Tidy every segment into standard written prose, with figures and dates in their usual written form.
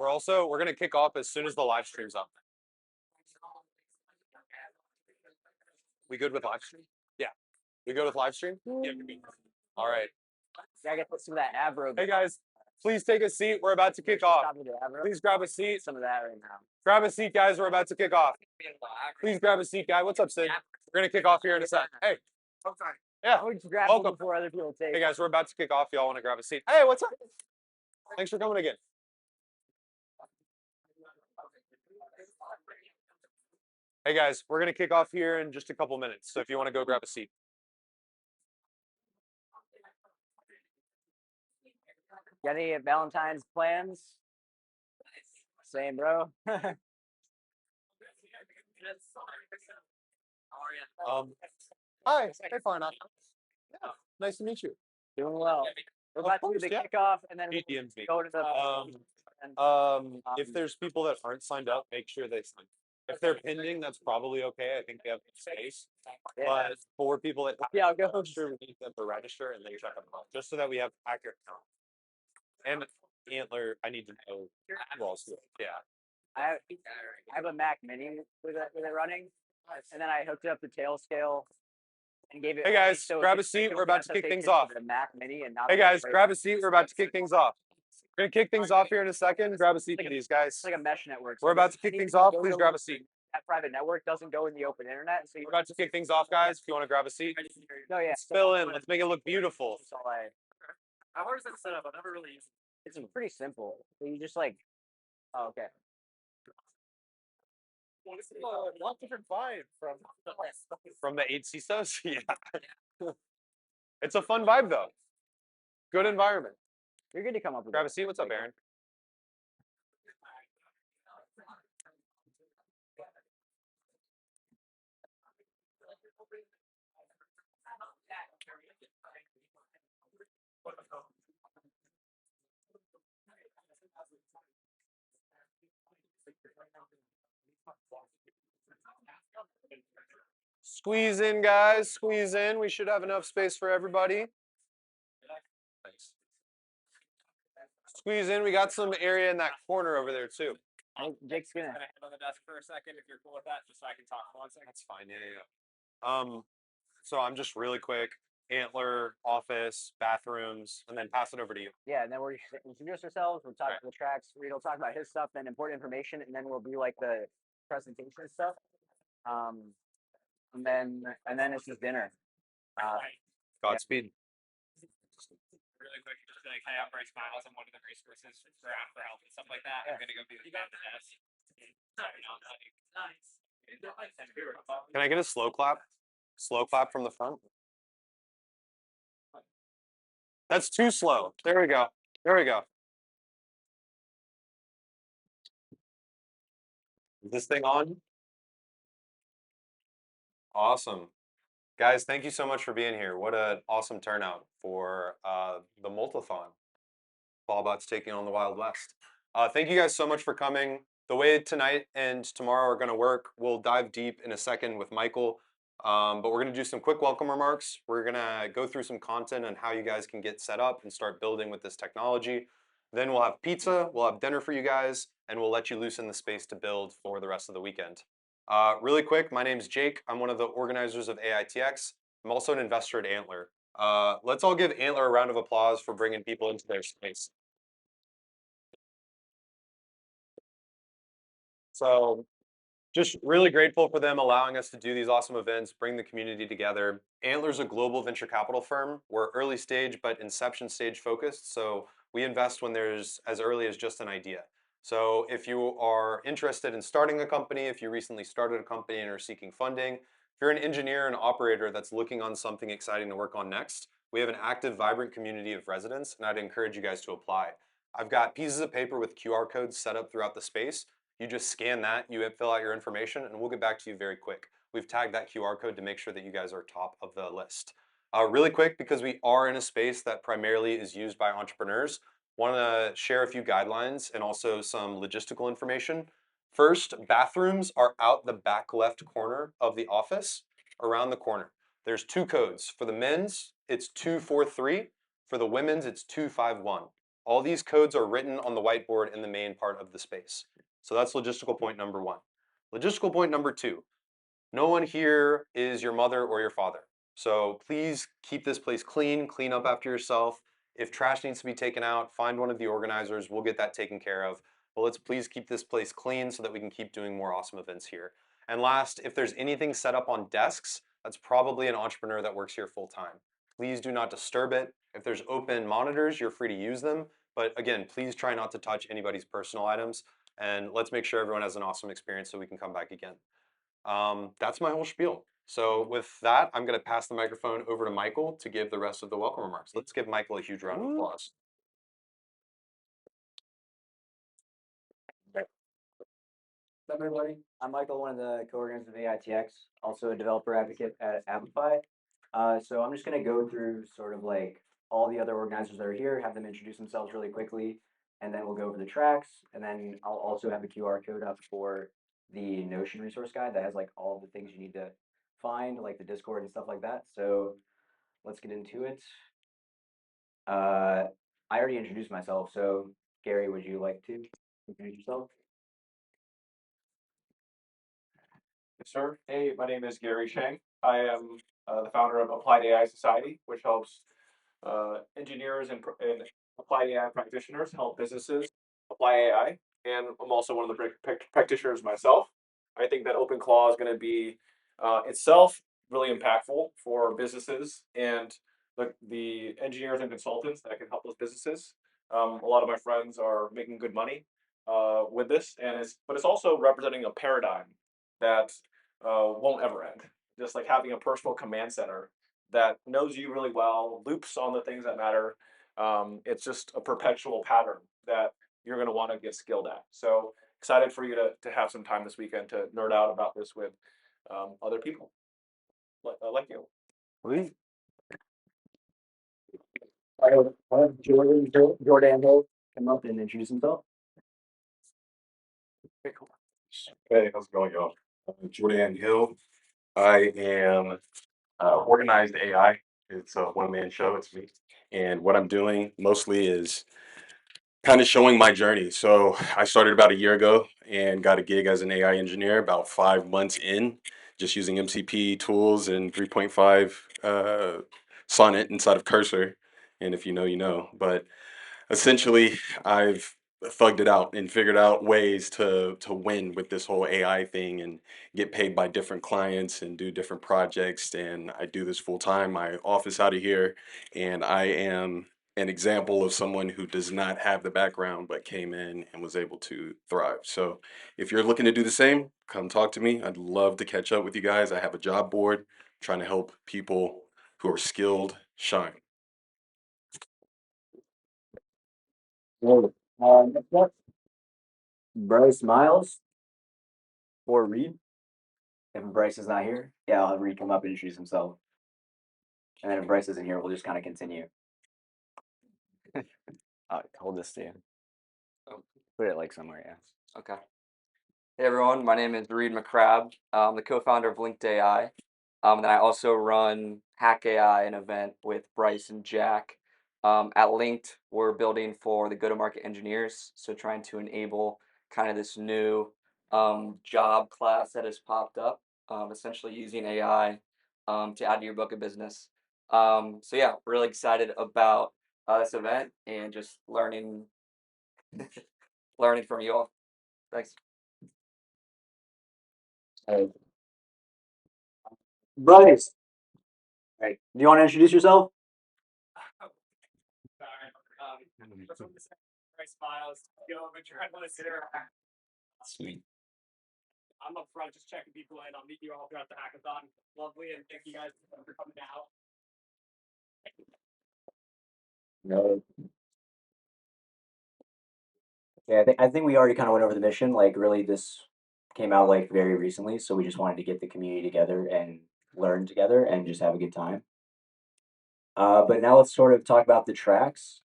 We're gonna kick off as soon as the live stream's up. We good with live stream? Yeah. We good with live stream? Yeah. All right. Yeah, I get some of that Avro. Hey guys, please take a seat. We're about to kick off. Please grab a seat. Some of that right now. Grab a seat, guys. We're about to kick off. Please grab a seat, guy. What's up, Sid? We're gonna kick off here in a sec. Hey. Yeah. Welcome before other people take. Hey guys, we're about to kick off. Y'all want to grab a seat? Hey, what's up? Thanks for coming again. Hey guys, we're gonna kick off here in just a couple minutes. So if you want to go grab a seat. Got any Valentine's plans? Same, bro. Hi. Hey, far enough. Yeah, nice to meet you. Doing well. We're about to do the kickoff, and then we'll go to the. If there's people that aren't signed up, make sure they sign. If they're pending, that's probably okay. I think they have space. Yeah. But for people that I'll go. Make sure we need them to register and then check them out, just so that we have accurate count. And Antler, I need to know who else. Yeah. I have a Mac Mini with it running, and then I hooked it up to tail scale and gave it. Hey guys, grab a seat. We're about to kick things off. The Mac Mini and not hey guys, grab a seat. We're about to kick things off. We're gonna kick things off here in a second. Grab a seat for these guys. It's like a mesh network. We're about to kick things off. Please grab a seat. That private network doesn't go in the open internet, so we're about to kick things off, guys. If you want to grab a seat, let's fill in. Let's make it look beautiful. How hard is that set up? I've never really used it. It's pretty simple. So you just like, oh, okay. Well, it's a lot different vibe from the 8 CISOs. Yeah. It's a fun vibe though. Good environment. You're good to come up with. Grab a seat. What's up, Aaron? Squeeze in, guys. Squeeze in. We should have enough space for everybody. Thanks. Squeeze in. We got some area in that corner over there too. I think Jake's gonna hand on the desk for a second if you're cool with that, just so I can talk for 1 second. That's fine. Yeah. So I'm just really quick. Antler, office, bathrooms, and then pass it over to you. Yeah, and then we'll introduce ourselves. We'll talk about the tracks. Reed will talk about his stuff, then important information, and then we'll do like the presentation stuff. And then it's just dinner. Godspeed. Really quick, just like, hey, I'm Bryce Miles. I'm one of the resources for help and stuff like that. I'm gonna go be the desk. Can I get a slow clap? Slow clap from the front. That's too slow. There we go. There we go. Is this thing on? Awesome. Guys, thank you so much for being here. What an awesome turnout for the Moltathon. Ballbot's taking on the Wild West. Thank you guys so much for coming. The way tonight and tomorrow are going to work, we'll dive deep in a second with Michael. But we're going to do some quick welcome remarks. We're going to go through some content on how you guys can get set up and start building with this technology. Then we'll have pizza, we'll have dinner for you guys, and we'll let you loose in the space to build for the rest of the weekend. Really quick, my name's Jake. I'm one of the organizers of AITX. I'm also an investor at Antler. Let's all give Antler a round of applause for bringing people into their space. So just really grateful for them allowing us to do these awesome events, bring the community together. Antler's a global venture capital firm. We're early stage, but inception stage focused. So we invest when there's as early as just an idea. So if you are interested in starting a company, if you recently started a company and are seeking funding, if you're an engineer and operator that's looking on something exciting to work on next, we have an active, vibrant community of residents, and I'd encourage you guys to apply. I've got pieces of paper with QR codes set up throughout the space. You just scan that, you fill out your information, and we'll get back to you very quick. We've tagged that QR code to make sure that you guys are top of the list. Really quick, because we are in a space that primarily is used by entrepreneurs, want to share a few guidelines and also some logistical information. First, bathrooms are out the back left corner of the office, around the corner. There's 2 codes. For the men's, it's 243. For the women's, it's 251. All these codes are written on the whiteboard in the main part of the space. So that's logistical point number 1. Logistical point number 2, no one here is your mother or your father. So please keep this place clean, clean up after yourself. If trash needs to be taken out, find one of the organizers, we'll get that taken care of. But let's please keep this place clean so that we can keep doing more awesome events here. And last, if there's anything set up on desks, that's probably an entrepreneur that works here full time. Please do not disturb it. If there's open monitors, you're free to use them. But again, please try not to touch anybody's personal items. And let's make sure everyone has an awesome experience so we can come back again. That's my whole spiel. So with that, I'm going to pass the microphone over to Michael to give the rest of the welcome remarks. Let's give Michael a huge round of applause. What's up, everybody? I'm Michael, one of the co-organizers of AITX, also a developer advocate at Amplify. So I'm just going to go through sort of like all the other organizers that are here, have them introduce themselves really quickly, and then we'll go over the tracks. And then I'll also have a QR code up for the Notion resource guide that has like all the things you need to find, like the Discord and stuff like that. So let's get into it. I already introduced myself, so Gary, would you like to introduce yourself? Yes, sir. Hey, my name is Gary Sheng. I am the founder of Applied AI Society, which helps engineers and applied AI practitioners help businesses apply AI. And I'm also one of the practitioners myself. I think that OpenClaw is going to be itself really impactful for businesses and the engineers and consultants that can help those businesses. A lot of my friends are making good money with this, but it's also representing a paradigm that won't ever end. Just like having a personal command center that knows you really well, loops on the things that matter. It's just a perpetual pattern that you're going to want to get skilled at. So excited for you to have some time this weekend to nerd out about this with other people like you. Oui. Jordan Hill come up and introduce himself. Okay, cool. Hey, how's it going, y'all? Jordan Hill. I am Organized AI. It's a one-man show. It's me. And what I'm doing mostly is kind of showing my journey. So I started about a year ago and got a gig as an AI engineer about 5 months in, just using MCP tools and 3.5 Sonnet inside of Cursor. And if you know, you know. But essentially, I've thugged it out and figured out ways to win with this whole AI thing and get paid by different clients and do different projects. And I do this full time. My office out of here, and I am an example of someone who does not have the background but came in and was able to thrive. So if you're looking to do the same, come talk to me. I'd love to catch up with you guys. I have a job board trying to help people who are skilled shine. Next up, Bryce Miles or Reed. If Bryce is not here, yeah, I'll have Reed come up and introduce himself. And then if Bryce isn't here, we'll just kind of continue. Hold this to you. Put it like somewhere, yeah. Okay. Hey everyone, my name is Reed McCrabb. I'm the co-founder of Linked AI. And I also run Hack AI, an event with Bryce and Jack. At Linked, we're building for the go-to-market engineers, so trying to enable kind of this new job class that has popped up, essentially using AI to add to your book of business. So yeah, really excited about this event and just learning from you all. Thanks. Bryce. Right. Do you want to introduce yourself? Bryce Miles, but you're on the center. Sweet. I'm up front just checking people in. I'll meet you all throughout the hackathon. Lovely, and thank you guys for coming out. No. Yeah, I think we already kind of went over the mission. Like, really, this came out like very recently, so we just wanted to get the community together and learn together and just have a good time. But now let's sort of talk about the tracks.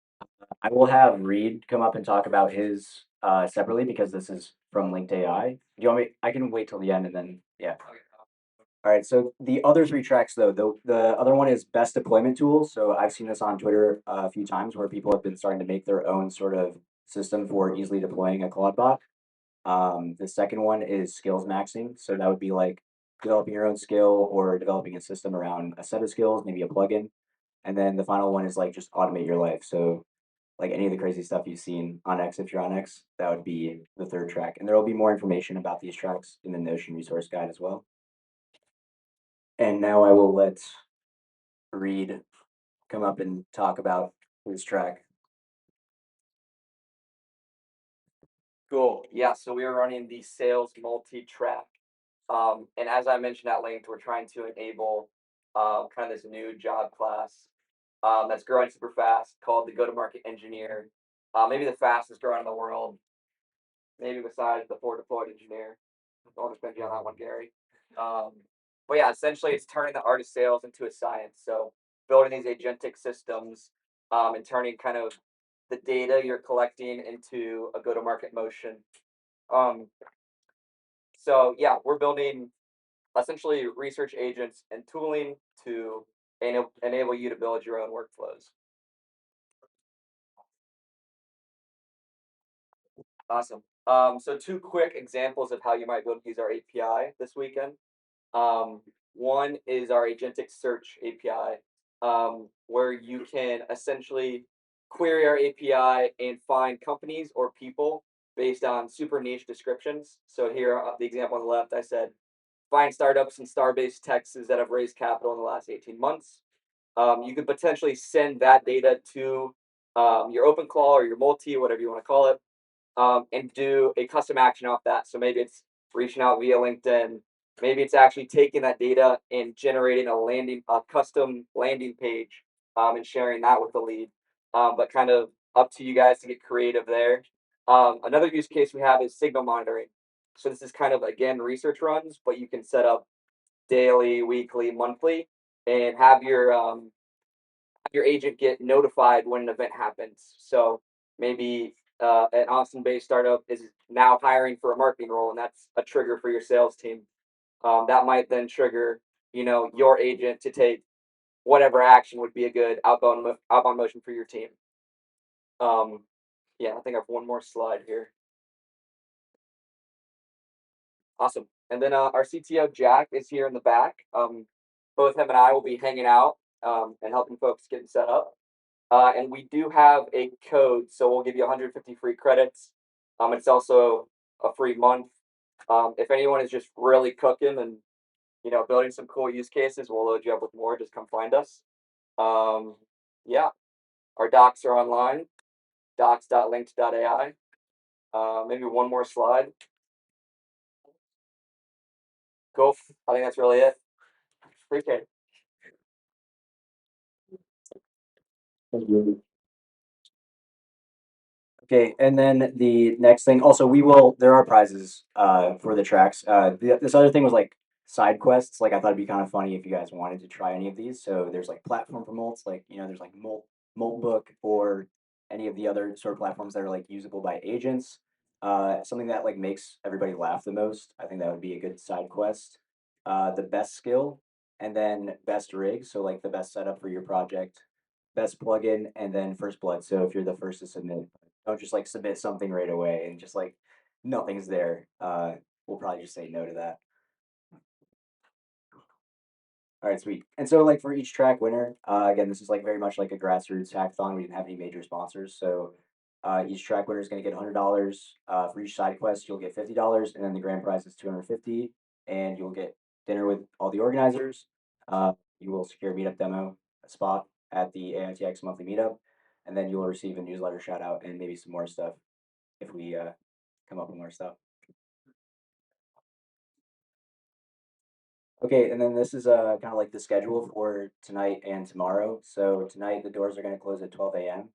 I will have Reed come up and talk about his separately because this is from Linked AI. Do you want me? I can wait till the end and then yeah. All right, so the other three tracks though, the other one is best deployment tools. So I've seen this on Twitter a few times where people have been starting to make their own sort of system for easily deploying a Claude bot. The second one is skills maxing. So that would be like developing your own skill or developing a system around a set of skills, maybe a plugin. And then the final one is like just automate your life. So like any of the crazy stuff you've seen on X, if you're on X, that would be the third track. And there will be more information about these tracks in the Notion resource guide as well. And now I will let Reed come up and talk about his track. Cool. Yeah, so we are running the sales multi-track. And as I mentioned at length, we're trying to enable kind of this new job class that's growing super fast called the go-to-market engineer. Maybe the fastest growing in the world, maybe besides the forward deployed engineer. I'll defend you on that one, Gary. Um, but yeah, essentially it's turning the art of sales into a science. So building these agentic systems and turning kind of the data you're collecting into a go-to-market motion. Um, so yeah, we're building essentially research agents and tooling to enable you to build your own workflows. Awesome. So two quick examples of how you might be able to use our API this weekend. One is our agentic search API, where you can essentially query our API and find companies or people based on super niche descriptions. So here, the example on the left, I said, find startups in star-based Texas that have raised capital in the last 18 months. You could potentially send that data to your OpenClaw or your Multi, whatever you want to call it, and do a custom action off that. So maybe it's reaching out via LinkedIn. Maybe it's actually taking that data and generating a custom landing page, and sharing that with the lead. But kind of up to you guys to get creative there. Another use case we have is signal monitoring. So this is kind of again research runs, but you can set up daily, weekly, monthly, and have your agent get notified when an event happens. So maybe an Austin-based startup is now hiring for a marketing role, and that's a trigger for your sales team. That might then trigger, your agent to take whatever action would be a good outbound motion for your team. Yeah, I think I have one more slide here. Awesome. And then our CTO Jack is here in the back. Both him and I will be hanging out and helping folks get set up. And we do have a code, so we'll give you 150 free credits. It's also a free month. If anyone is just really cooking and building some cool use cases, we'll load you up with more. Just come find us. Yeah, our docs are online, docs.linked.ai. Maybe one more slide. Cool. I think that's really it. Appreciate it. Okay, and then the next thing, also there are prizes for the tracks. This other thing was like side quests. Like I thought it'd be kind of funny if you guys wanted to try any of these. So there's like platform promotes, like there's like Moltbook or any of the other sort of platforms that are like usable by agents. Something that like makes everybody laugh the most. I think that would be a good side quest. The best skill, and then best rig. So like the best setup for your project, best plugin, and then first blood. So if you're the first to submit, don't just like submit something right away and just like nothing's there. We'll probably just say no to that. All right, sweet. And so like for each track winner, again, this is like very much like a grassroots hackathon. We didn't have any major sponsors, so each track winner is going to get $100. For each side quest, you'll get $50, and then the grand prize is $250, and you'll get dinner with all the organizers. You will secure a meetup demo spot at the AITX monthly meetup, and then you will receive a newsletter shout out and maybe some more stuff if we come up with more stuff. Okay, and then this is kind of like the schedule for tonight and tomorrow. So tonight the doors are going to close at 12 a.m.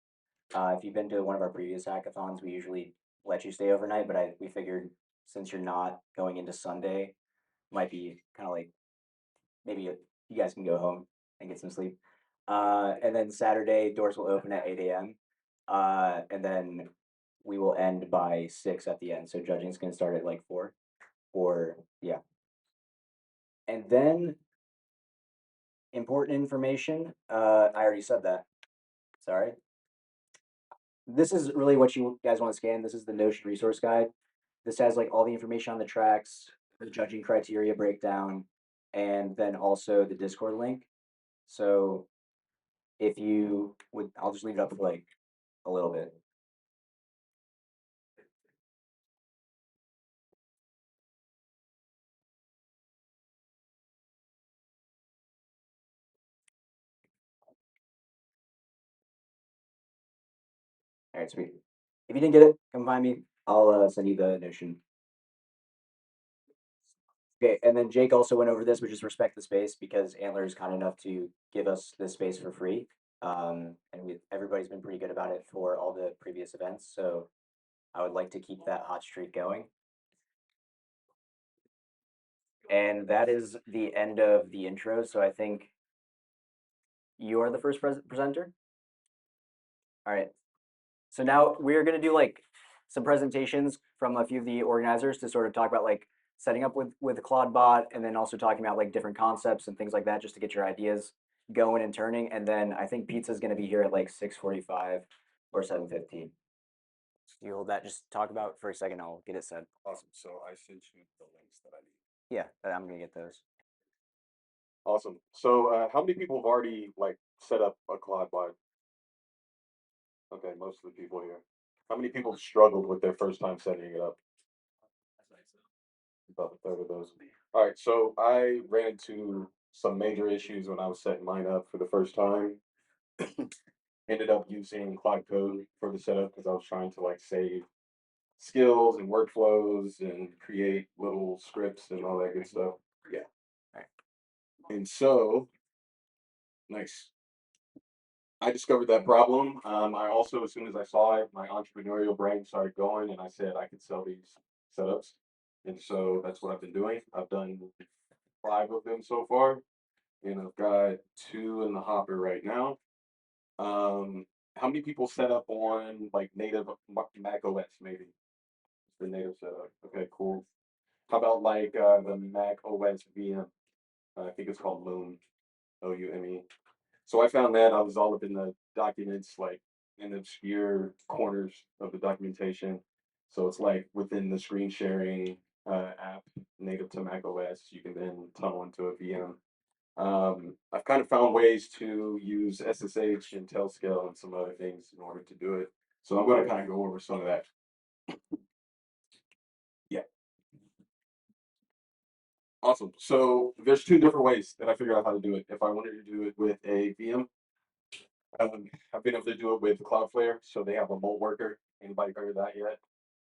If you've been to one of our previous hackathons, we usually let you stay overnight, but we figured since you're not going into Sunday, might be kind of like maybe you guys can go home and get some sleep. And then Saturday doors will open at 8 a.m. And then we will end by 6 at the end. So judging is going to start at like 4. Or yeah. And then important information. I already said that. Sorry. This is really what you guys want to scan. This is the Notion resource guide. This has like all the information on the tracks, the judging criteria breakdown, and then also the Discord link. So if you would, I'll just leave it up for like a little bit. All right, sweet. If you didn't get it, come find me. I'll send you the Notion. Okay, and then Jake also went over this, which is respect the space because Antler is kind enough to give us this space for free. And everybody's been pretty good about it for all the previous events. So I would like to keep that hot streak going. And that is the end of the intro. So I think you are the first presenter. All right. So now we're going to do like some presentations from a few of the organizers to sort of talk about like setting up with ClaudeBot and then also talking about like different concepts and things like that just to get your ideas going and turning. And then I think pizza is going to be here at like 6:45 or 7:15. You hold that, just talk about it for a second. I'll get it said. Awesome. So I sent you the links that I need. Yeah, I'm going to get those. Awesome. So how many people have already like set up a ClaudeBot? Okay, most of the people here. How many people struggled with their first time setting it up? About a third of those. All right, so I ran into some major issues when I was setting mine up for the first time. Ended up using Cloud Code for the setup because I was trying to like save skills and workflows and create little scripts and all that good stuff. Yeah. All right. And so, nice. I discovered that problem. I also, as soon as I saw it, my entrepreneurial brain started going, and I said I could sell these setups. And so that's what I've been doing. I've done 5 of them so far, and I've got 2 in the hopper right now. How many people set up on like native Mac OS? Maybe it's the native setup. Okay, cool. How about like the Mac OS VM? I think it's called Loom, OUME. So I found that I was all up in the documents, like in the obscure corners of the documentation. So it's like within the screen sharing app native to Mac OS, you can then tunnel into a VM. I've kind of found ways to use SSH and Tailscale and some other things in order to do it. So I'm going to kind of go over some of that. Yeah. Awesome. So there's 2 different ways that I figured out how to do it. If I wanted to do it with a VM, I've been able to do it with Cloudflare. So they have a Molt worker. Anybody heard of that yet?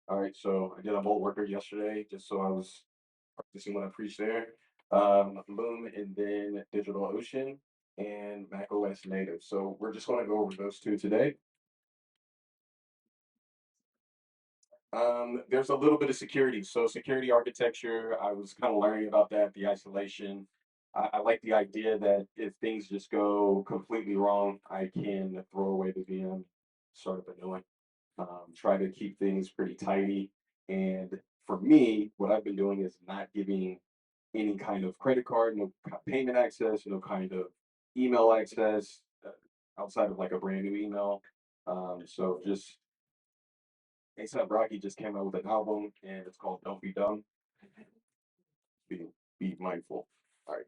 All right. So I did a Molt worker yesterday just so I was practicing what I preached there. Loom and then DigitalOcean and macOS native. So we're just going to go over those 2 today. There's a little bit of security. So security architecture, I was kind of learning about that, the isolation. I like the idea that if things just go completely wrong, I can throw away the VM, start up a new one. Try to keep things pretty tidy. And for me, what I've been doing is not giving any kind of credit card, no payment access, no kind of email access outside of like a brand new email. So just ASAP Rocky just came out with an album and it's called Don't Be Dumb. Be, be mindful. All right.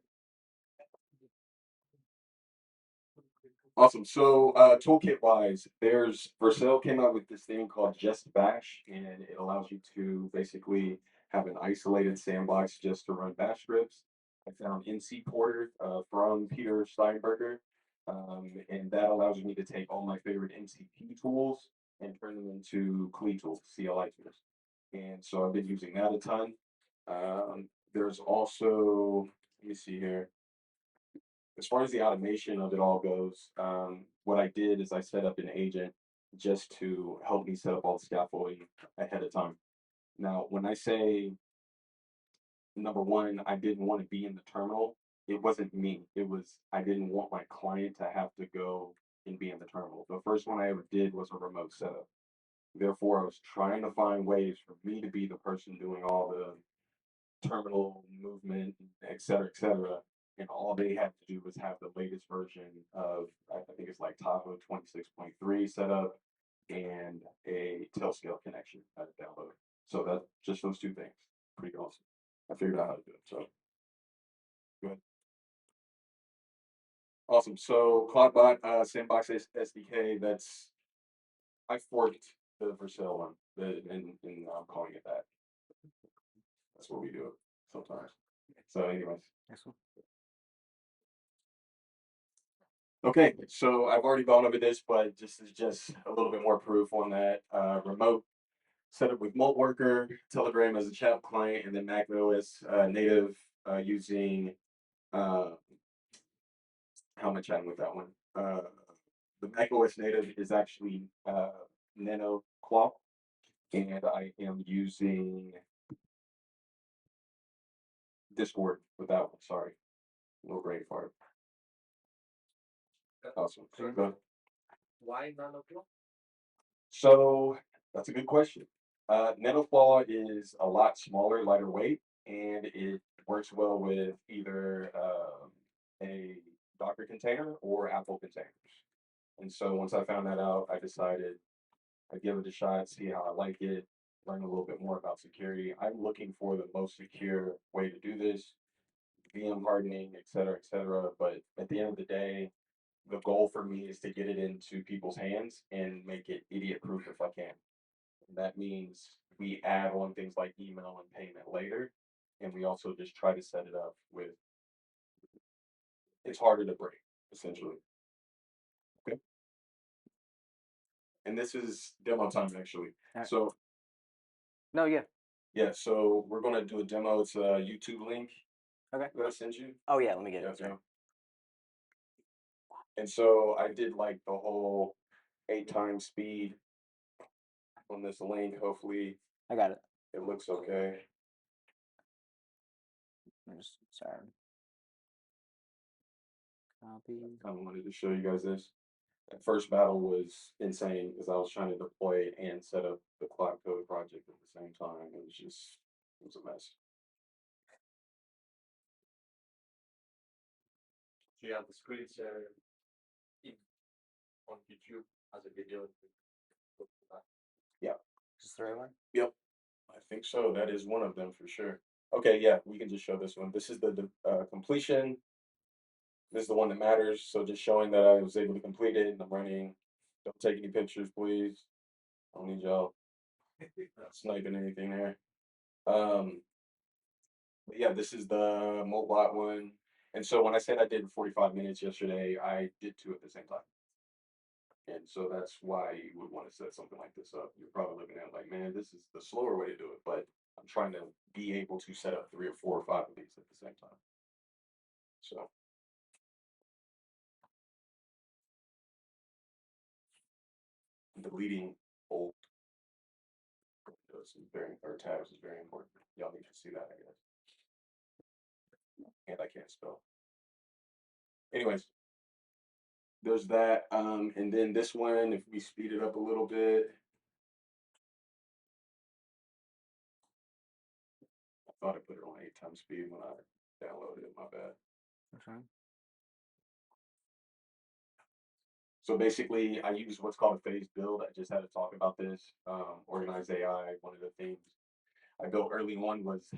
Awesome. So toolkit wise, there's Vercel came out with this thing called Just Bash, and it allows you to basically have an isolated sandbox just to run bash scripts. I found NC Porter from Peter Steinberger, and that allows me to take all my favorite MCP tools and turn them into CLI tools, CLI tools. And so I've been using that a ton. There's also, let me see here. As far as the automation of it all goes, what I did is I set up an agent just to help me set up all the scaffolding ahead of time. Now, when I say number one, I didn't want to be in the terminal, it wasn't me. It was I didn't want my client to have to go and be in the terminal. The first one I ever did was a remote setup. Therefore, I was trying to find ways for me to be the person doing all the terminal movement, et cetera, and all they have to do is have the latest version of, I think it's like Tahoe 26.3 set up and a tailscale connection at download. So that's just those two things. Pretty awesome. I figured out how to do it. So good. Awesome. So CloudBot Sandbox SDK, that's I forked the for sale one, and I'm calling it that. That's what we do sometimes. So, anyways. Excellent. Okay, so I've already gone over this, but this is just a little bit more proof on that. Remote setup with Molt Worker, Telegram as a chat client, and then Mac OS native using how am I chatting with that one? The Mac OS native is actually Nano Quap, and I am using Discord with that one. Sorry, a little brain fart. Awesome. So good. Why Nano? So that's a good question. Nanoflaw is a lot smaller, lighter weight, and it works well with either a Docker container or Apple containers. And so once I found that out, I decided I'd give it a shot, see how I like it, learn a little bit more about security. I'm looking for the most secure way to do this, VM hardening, et cetera, et cetera. But at the end of the day, the goal for me is to get it into people's hands and make it idiot proof if I can. And that means we add on things like email and payment later. And we also just try to set it up with it's harder to break, essentially. Okay. And this is demo time actually. Alright. So No, yeah. yeah, so we're gonna do a demo. It's a YouTube link Okay. that I sent you. Oh yeah, let me get Yeah, it. Sorry. yeah. And so I did like the whole 8 times speed on this link. Hopefully I got it. it looks okay. I'm just sorry. Copy. Kind of wanted to show you guys this. That first battle was insane because I was trying to deploy it and set up the cloud code project at the same time. It was a mess. Do you have the screen share on YouTube as a video? Yeah. Is this the right one? Yep. I think so. That is one of them for sure. Okay, yeah, we can just show this one. This is the completion. This is the one that matters. So just showing that I was able to complete it and I'm running. Don't take any pictures, please. I don't need y'all sniping anything there. But yeah, this is the Moltbot one. And so when I said I did 45 minutes yesterday, I did two at the same time. And so that's why you would want to set something like this up. You're probably looking at it like, man, this is the slower way to do it. But I'm trying to be able to set up 3 or 4 or 5 of these at the same time. So deleting old windows is very or tabs is very important. Y'all need to see that, I guess. And I can't spell. Anyways, there's that. And then this one, if we speed it up a little bit. I thought I put it on 8 times speed when I downloaded it, my bad. Okay. So basically, I use what's called a phased build. I just had to talk about this. Organized AI, one of the things I built early on was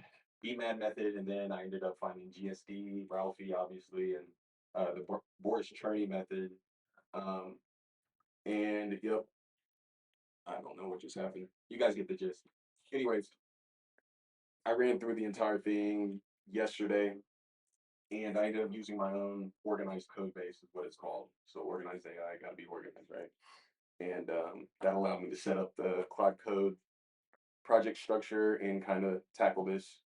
BMAD method, and then I ended up finding GSD, Ralphie, obviously, and the Boris Cherny method. And yep, I don't know what just happened. You guys get the gist. Anyways, I ran through the entire thing yesterday, and I ended up using my own organized code base, is what it's called. So organized AI, got to be organized, right? And that allowed me to set up the Cloud Code project structure and kind of tackle this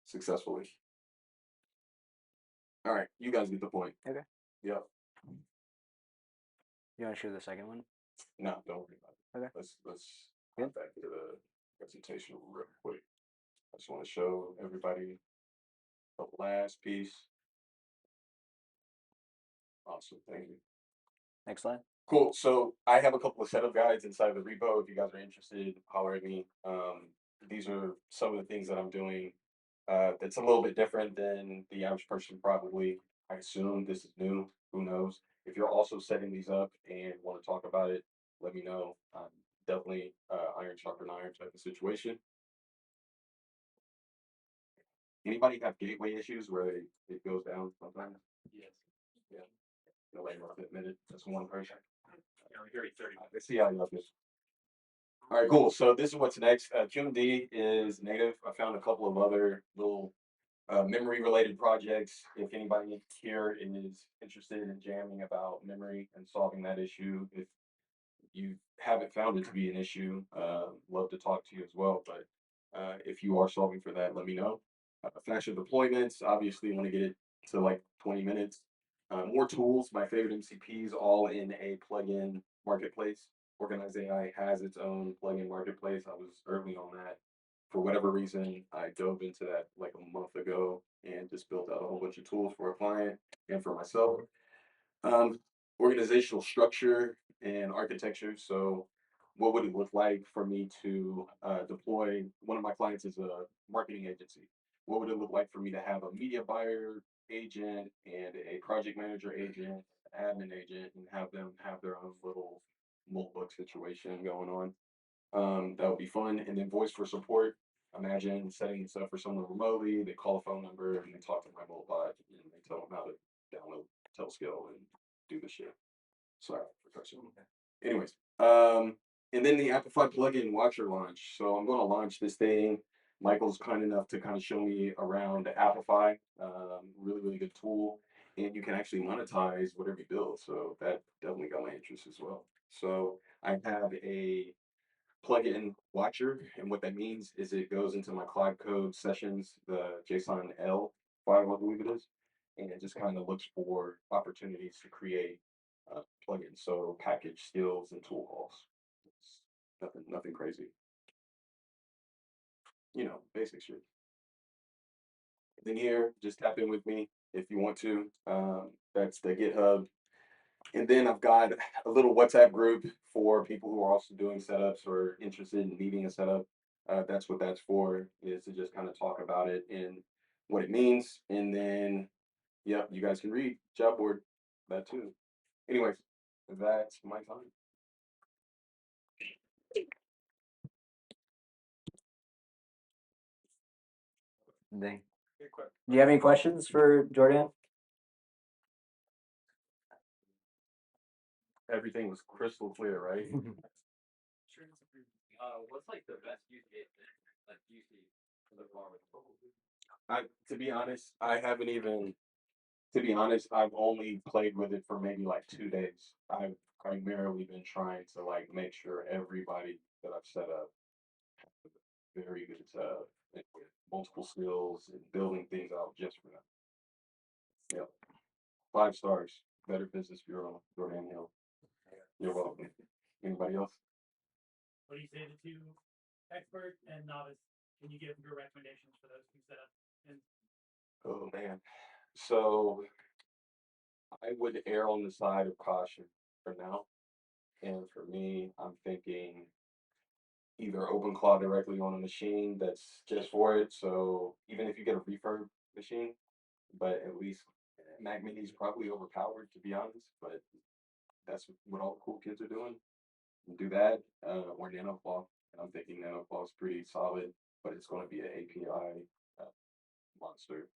successfully. All right, you guys get the point. Okay. Yep. You want to show the second one? No, don't worry about it. Okay. Let's Good. hop back to the presentation real quick. I just want to show everybody the last piece. Awesome, thank you. Next slide. Cool. So I have a couple of setup guides inside of the repo. If you guys are interested, holler at me. these are some of the things that I'm doing. That's a little bit different than the average person probably. I assume this is new. Who knows? If you're also setting these up and want to talk about it, let me know. Definitely iron sharpen iron type of situation. Anybody have gateway issues where it goes down sometimes? Yes. Yeah. Nobody wants to admit it. That's one person. Yeah, we're here at 30. Let's see how you love this. All right, cool. So this is what's next. QMD is native. I found a couple of other little memory related projects. If anybody here is interested in jamming about memory and solving that issue, if you haven't found it to be an issue, love to talk to you as well. But if you are solving for that, let me know. Faster deployments, obviously, want to get it to like 20 minutes. More tools, my favorite MCPs, all in a plugin marketplace. Organize AI has its own plugin marketplace. I was early on that. For whatever reason, I dove into that like a month ago and just built out a whole bunch of tools for a client and for myself. Um, Organizational structure and architecture. So, what would it look like for me to deploy? One of my clients is a marketing agency. What would it look like for me to have a media buyer agent and a project manager agent, admin agent, and have them have their own little book situation going on? That would be fun. And then voice for support. Imagine setting this up for someone remotely. They call a phone number and they talk to my mobile bot and they tell them how to download Telskill and do the shit. Sorry for cursing. Anyways, and then the Amplify plugin watcher launch. So I'm going to launch this thing. Michael's kind enough to kind of show me around Amplify. Really, really good tool. And you can actually monetize whatever you build. So that definitely got my interest as well. So I have a plugin watcher, and what that means is it goes into my Cloud Code sessions, the JSON L file, I believe it is, and it just kind of looks for opportunities to create plugins. So package skills and tool calls. It's nothing crazy. Basic shit. Then here, just tap in with me if you want to. That's the GitHub. And then I've got a little WhatsApp group for people who are also doing setups or interested in needing a setup. That's what that's for, is to just kind of talk about it and what it means. And then, yep, you guys can read job board, that too. Anyways, that's my time. Dang. Do you have any questions for Jordan? Everything was crystal clear, right? What's like the best use case like you see for the farming? To be honest, I haven't even. To be honest, I've only played with it for maybe like 2 days. I've primarily been trying to like make sure everybody that I've set up very good and with multiple skills and building things out just for them. Yep. 5 stars. Better Business Bureau, Jordan Hill. You're welcome. Anybody else? What do you say to two expert and novice? Can you give your recommendations for those two setups? And Oh man. So I would err on the side of caution for now. And for me, I'm thinking either OpenClaw directly on a machine that's just for it. So even if you get a refurb machine, but at least Mac Mini is probably overpowered to be honest. But that's what all the cool kids are doing. Do that or NanoClaw. And I'm thinking NanoClaw is pretty solid, but it's going to be an API monster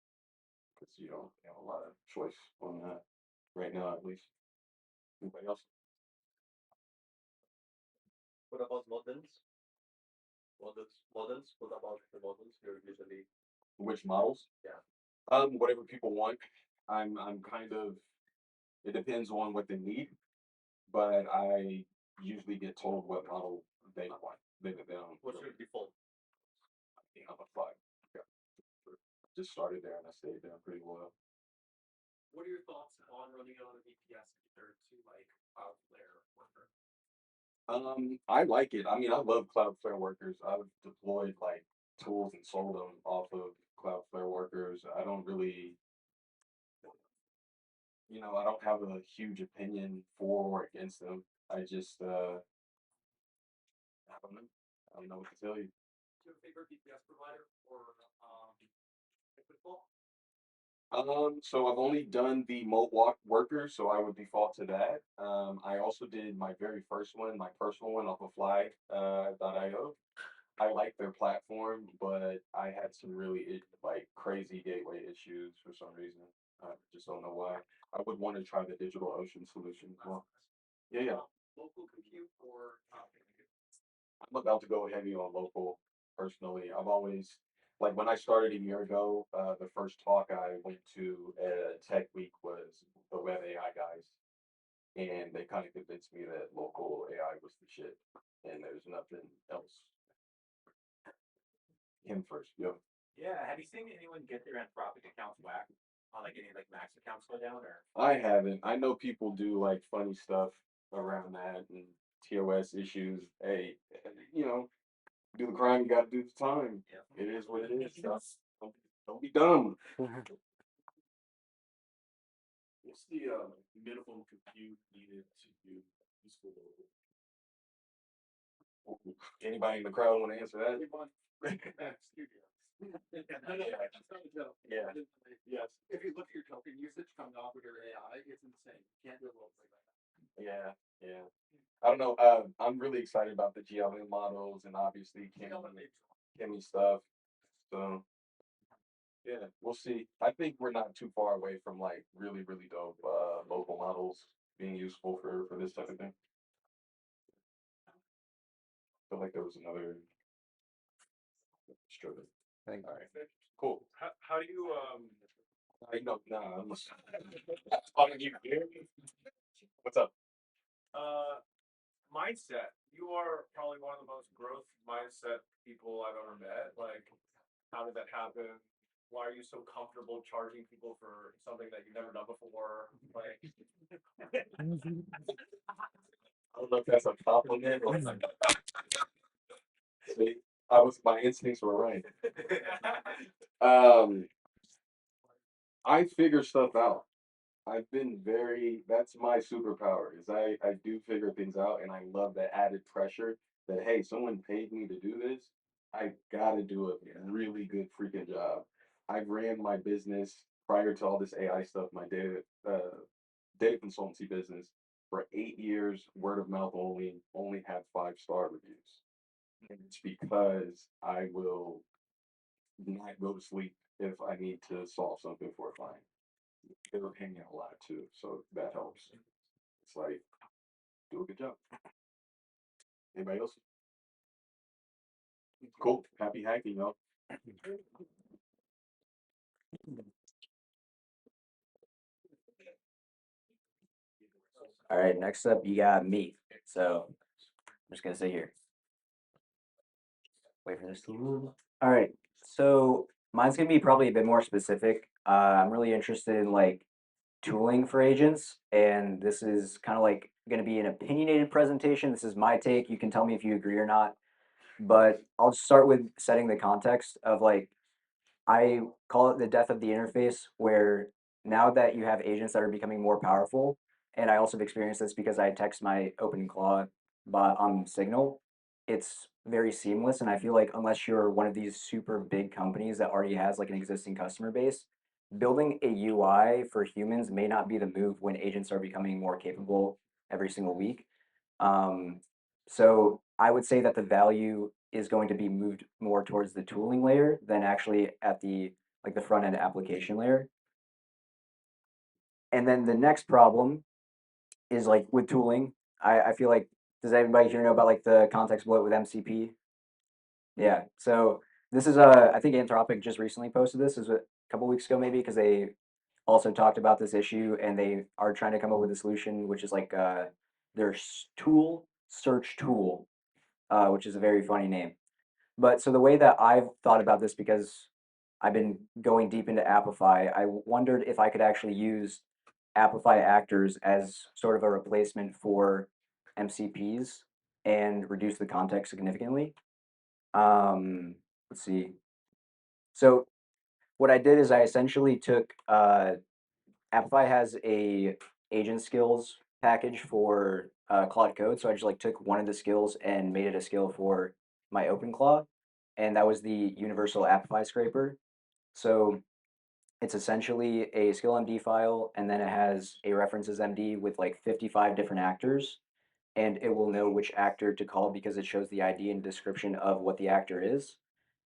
because you don't have a lot of choice on that right now, at least. Anybody else? What about models? Models. What about the models you're usually? Which models? Yeah. Whatever people want. I'm kind of. It depends on what they need, but I usually get told what model they want. They don't. What's your default? I think I'm a 5. Yeah. Just started there and I stayed there pretty well. what are your thoughts on running it on a VPS compared to like Cloudflare Worker? I like it. I mean, I love Cloudflare workers. I've deployed like tools and sold them off of Cloudflare workers. I don't really, I don't have a huge opinion for or against them. I just, I don't know. I don't know what to tell you. your favorite VPS provider for football? So I've only done the Moltathon worker, so I would default to that. I also did my very first one, my personal one off of Fly.io. I like their platform, but I had some really like crazy gateway issues for some reason. I just don't know why. I would want to try the DigitalOcean solution as well. Yeah. Local compute or I'm about to go heavy on local personally. I've always like when I started a year ago, the first talk I went to at Tech Week was the Web AI guys, and they kind of convinced me that local AI was the shit, and there's nothing else. Him first, yep. Yeah, have you seen anyone get their Anthropic accounts whacked on like any like Max accounts go down or? I haven't. I know people do like funny stuff around that and TOS issues. Hey, you know, do the crime, you gotta do the time. Yeah. It is what it is. Don't be dumb. What's the minimum compute needed to do useful local? Anybody in the crowd want to answer that? Yeah. Yes. If you look at your token usage coming off with your AI, it's insane. You can't do a little thing like that. Yeah. I don't know. I'm really excited about the GLM models and obviously Kimmy stuff. So yeah, we'll see. I think we're not too far away from like really, really dope local models being useful for this type of thing. Feel like there was another struggle. All right, cool. How do you I know. Nah, I'm just talking to you. What's up? mindset? You are probably one of the most growth mindset people I've ever met. Like, how did that happen? Why are you so comfortable charging people for something that you've never done before? Like, I don't know if that's a compliment or see, my instincts were right. Um, I figure stuff out. I've been that's my superpower is I do figure things out and I love that added pressure that hey, someone paid me to do this. I gotta do a really good freaking job. I've ran my business prior to all this AI stuff, my data consultancy business for 8 years, word of mouth only had 5-star reviews. And it's because I will not go to sleep if I need to solve something for a client. They were hanging out a lot too, so that helps. It's like, do a good job. Anybody else? Cool. Happy hacking, y'all. All right, next up you got me. So I'm just gonna sit here. Wait for this to move. All right, so mine's gonna be probably a bit more specific. I'm really interested in like tooling for agents, and this is kind of like gonna be an opinionated presentation. This is my take. You can tell me if you agree or not, but I'll start with setting the context of like I call it the death of the interface, where now that you have agents that are becoming more powerful, and I also have experienced this because I text my OpenClaw bot on Signal, it's very seamless. And I feel like unless you're one of these super big companies that already has like an existing customer base, building a UI for humans may not be the move when agents are becoming more capable every single week. Um, so I would say that the value is going to be moved more towards the tooling layer than actually at the like the front end application layer. And then the next problem is like with tooling. I feel like does everybody here know about like the context bloat with MCP? Yeah. So this is I think Anthropic just recently posted this is a couple weeks ago maybe because they also talked about this issue and they are trying to come up with a solution which is like their tool search tool, which is a very funny name. But so the way that I've thought about this, because I've been going deep into Applify, I wondered if I could actually use Applify actors as sort of a replacement for MCPs and reduce the context significantly. Let's see. So what I did is I essentially took Applify has a agent skills package for Claude Code. So I just like took one of the skills and made it a skill for my OpenClaw. and that was the universal Apify scraper. So it's essentially a skill MD file, and then it has a references MD with like 55 different actors, and it will know which actor to call because it shows the ID and description of what the actor is.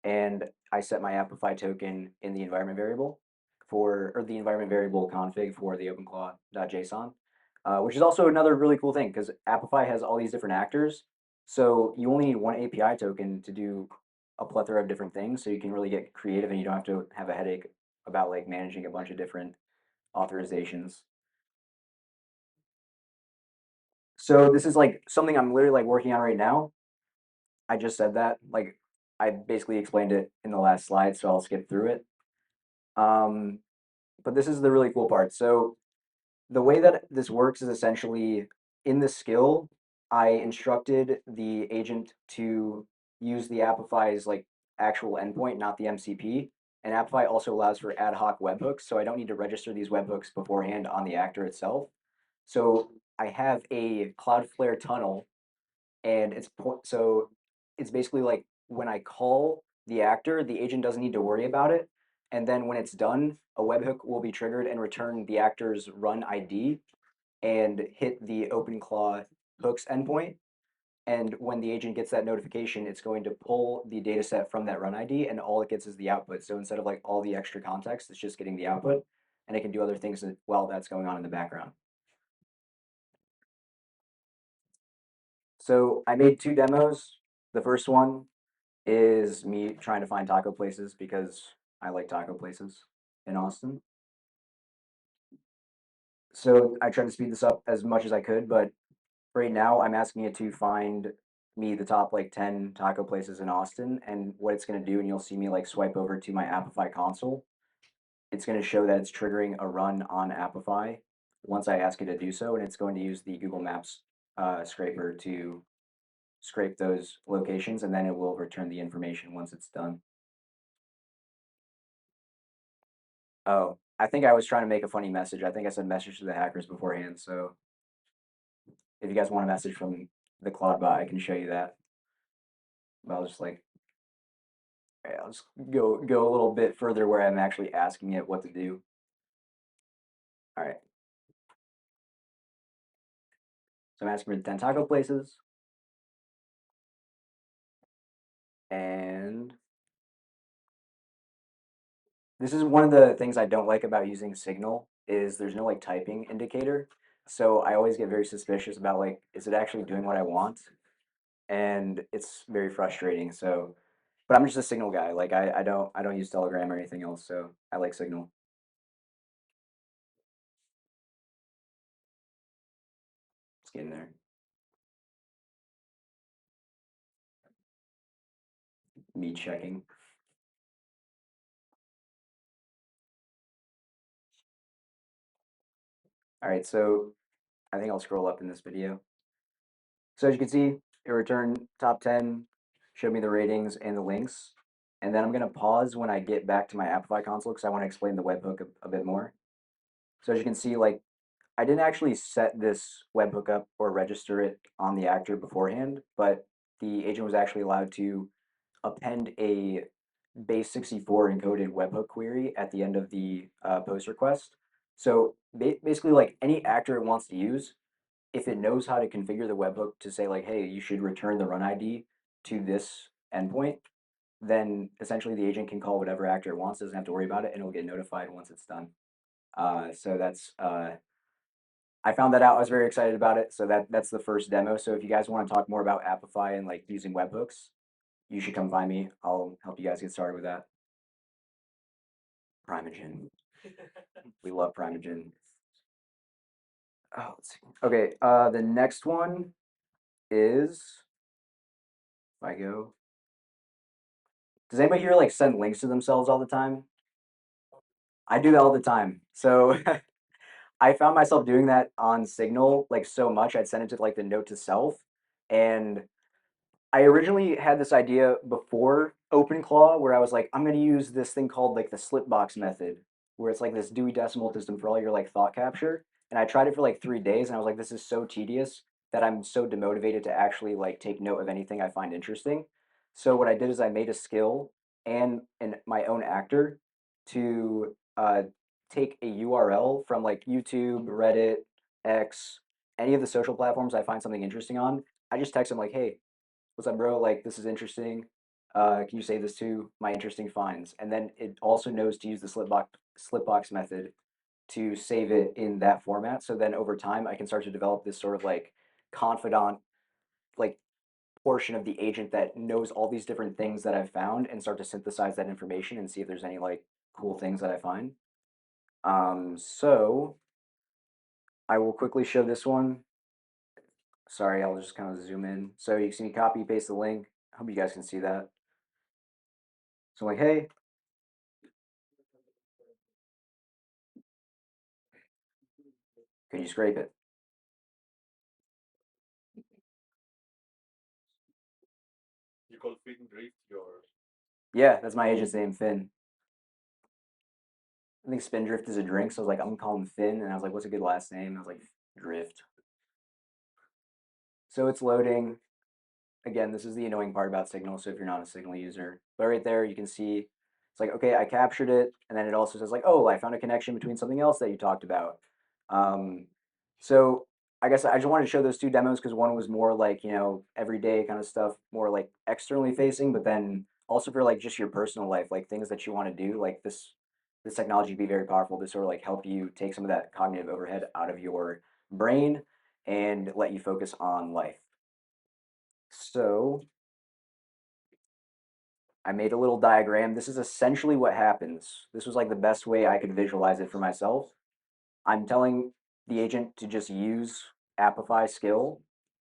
And I set my Apify token in the environment variable or the environment variable config for the openclaw.json, which is also another really cool thing because Apify has all these different actors. So you only need one API token to do a plethora of different things. So you can really get creative and you don't have to have a headache about like managing a bunch of different authorizations. So this is like something I'm literally like working on right now. I just said that, like I basically explained it in the last slide, so I'll skip through it. But this is the really cool part. So the way that this works is essentially in the skill, I instructed the agent to use the Apify's like actual endpoint, not the MCP. And Apify also allows for ad hoc webhooks, so I don't need to register these webhooks beforehand on the actor itself. So I have a Cloudflare tunnel, and so it's basically like when I call the actor, the agent doesn't need to worry about it. And then when it's done, a webhook will be triggered and return the actor's run ID and hit the OpenClaw hooks endpoint. And when the agent gets that notification, it's going to pull the data set from that run ID, and all it gets is the output. So instead of like all the extra context, it's just getting the output, and it can do other things while that's going on in the background. So I made two demos. The first one is me trying to find taco places because I like taco places in Austin. So I tried to speed this up as much as I could, but right now I'm asking it to find me the top like 10 taco places in Austin, and what it's going to do, and you'll see me like swipe over to my Apify console. It's going to show that it's triggering a run on Apify once I ask it to do so, and it's going to use the Google Maps scraper to scrape those locations, and then it will return the information once it's done. Oh, I think I was trying to make a funny message. I think I said message to the hackers beforehand. So if you guys want a message from the Claude bot, I can show you that. But I'll just like, I'll just go a little bit further where I'm actually asking it what to do. All right. So I'm asking for 10 taco places. And this is one of the things I don't like about using Signal is there's no like typing indicator. So I always get very suspicious about like, is it actually doing what I want? And it's very frustrating. So, but I'm just a Signal guy. Like I don't use Telegram or anything else. So I like Signal. Let's get in there. Me checking. All right, so I think I'll scroll up in this video. So as you can see, it returned top 10, showed me the ratings and the links. And then I'm going to pause when I get back to my Apify console because I want to explain the webhook a bit more. So as you can see, like I didn't actually set this webhook up or register it on the actor beforehand, but the agent was actually allowed to append a base 64 encoded webhook query at the end of the post request. So basically, like any actor it wants to use, if it knows how to configure the webhook to say like, hey, you should return the run ID to this endpoint, then essentially the agent can call whatever actor it wants, doesn't have to worry about it, and it'll get notified once it's done. So that's I found that out. I was very excited about it. So that's the first demo. So if you guys want to talk more about Apify and like using webhooks, you should come find me. I'll help you guys get started with that. Primogen. We love Primogen. Oh, let's see. Okay, the next one is if I go. Does anybody here like send links to themselves all the time? I do that all the time. So I found myself doing that on Signal like so much. I'd send it to like the note to self, and I originally had this idea before OpenClaw where I was like, I'm going to use this thing called like the slipbox method, where it's like this Dewey Decimal System for all your like thought capture. And I tried it for like 3 days, and I was like, this is so tedious that I'm so demotivated to actually like take note of anything I find interesting. So what I did is I made a skill and my own actor to take a URL from like YouTube, Reddit, X, any of the social platforms I find something interesting on. I just text them like, "Hey, what's up, bro? Like, this is interesting. Can you save this to my interesting finds?" And then it also knows to use the slipbox method to save it in that format. So then over time, I can start to develop this sort of like confidant, like portion of the agent that knows all these different things that I've found and start to synthesize that information and see if there's any like cool things that I find. So I will quickly show this one. Sorry, I'll just kind of zoom in. So you can see me copy paste the link. I hope you guys can see that. So I'm like, hey, can you scrape it? You call Fit and Drift your Yeah, that's my agent's name, Finn. I think Spindrift is a drink, so I was like, I'm gonna call him Finn, and I was like, what's a good last name? I was like, Drift. So it's loading. Again, this is the annoying part about Signal. So if you're not a Signal user, but right there you can see it's like, okay, I captured it, and then it also says like, oh, I found a connection between something else that you talked about. Um, so I guess I just wanted to show those two demos because one was more like everyday kind of stuff, more like externally facing, but then also for like just your personal life, like things that you want to do, like this technology be very powerful to sort of like help you take some of that cognitive overhead out of your brain and let you focus on life. So I made a little diagram. This is essentially what happens. This was like the best way I could visualize it for myself. I'm telling the agent to just use Appify skill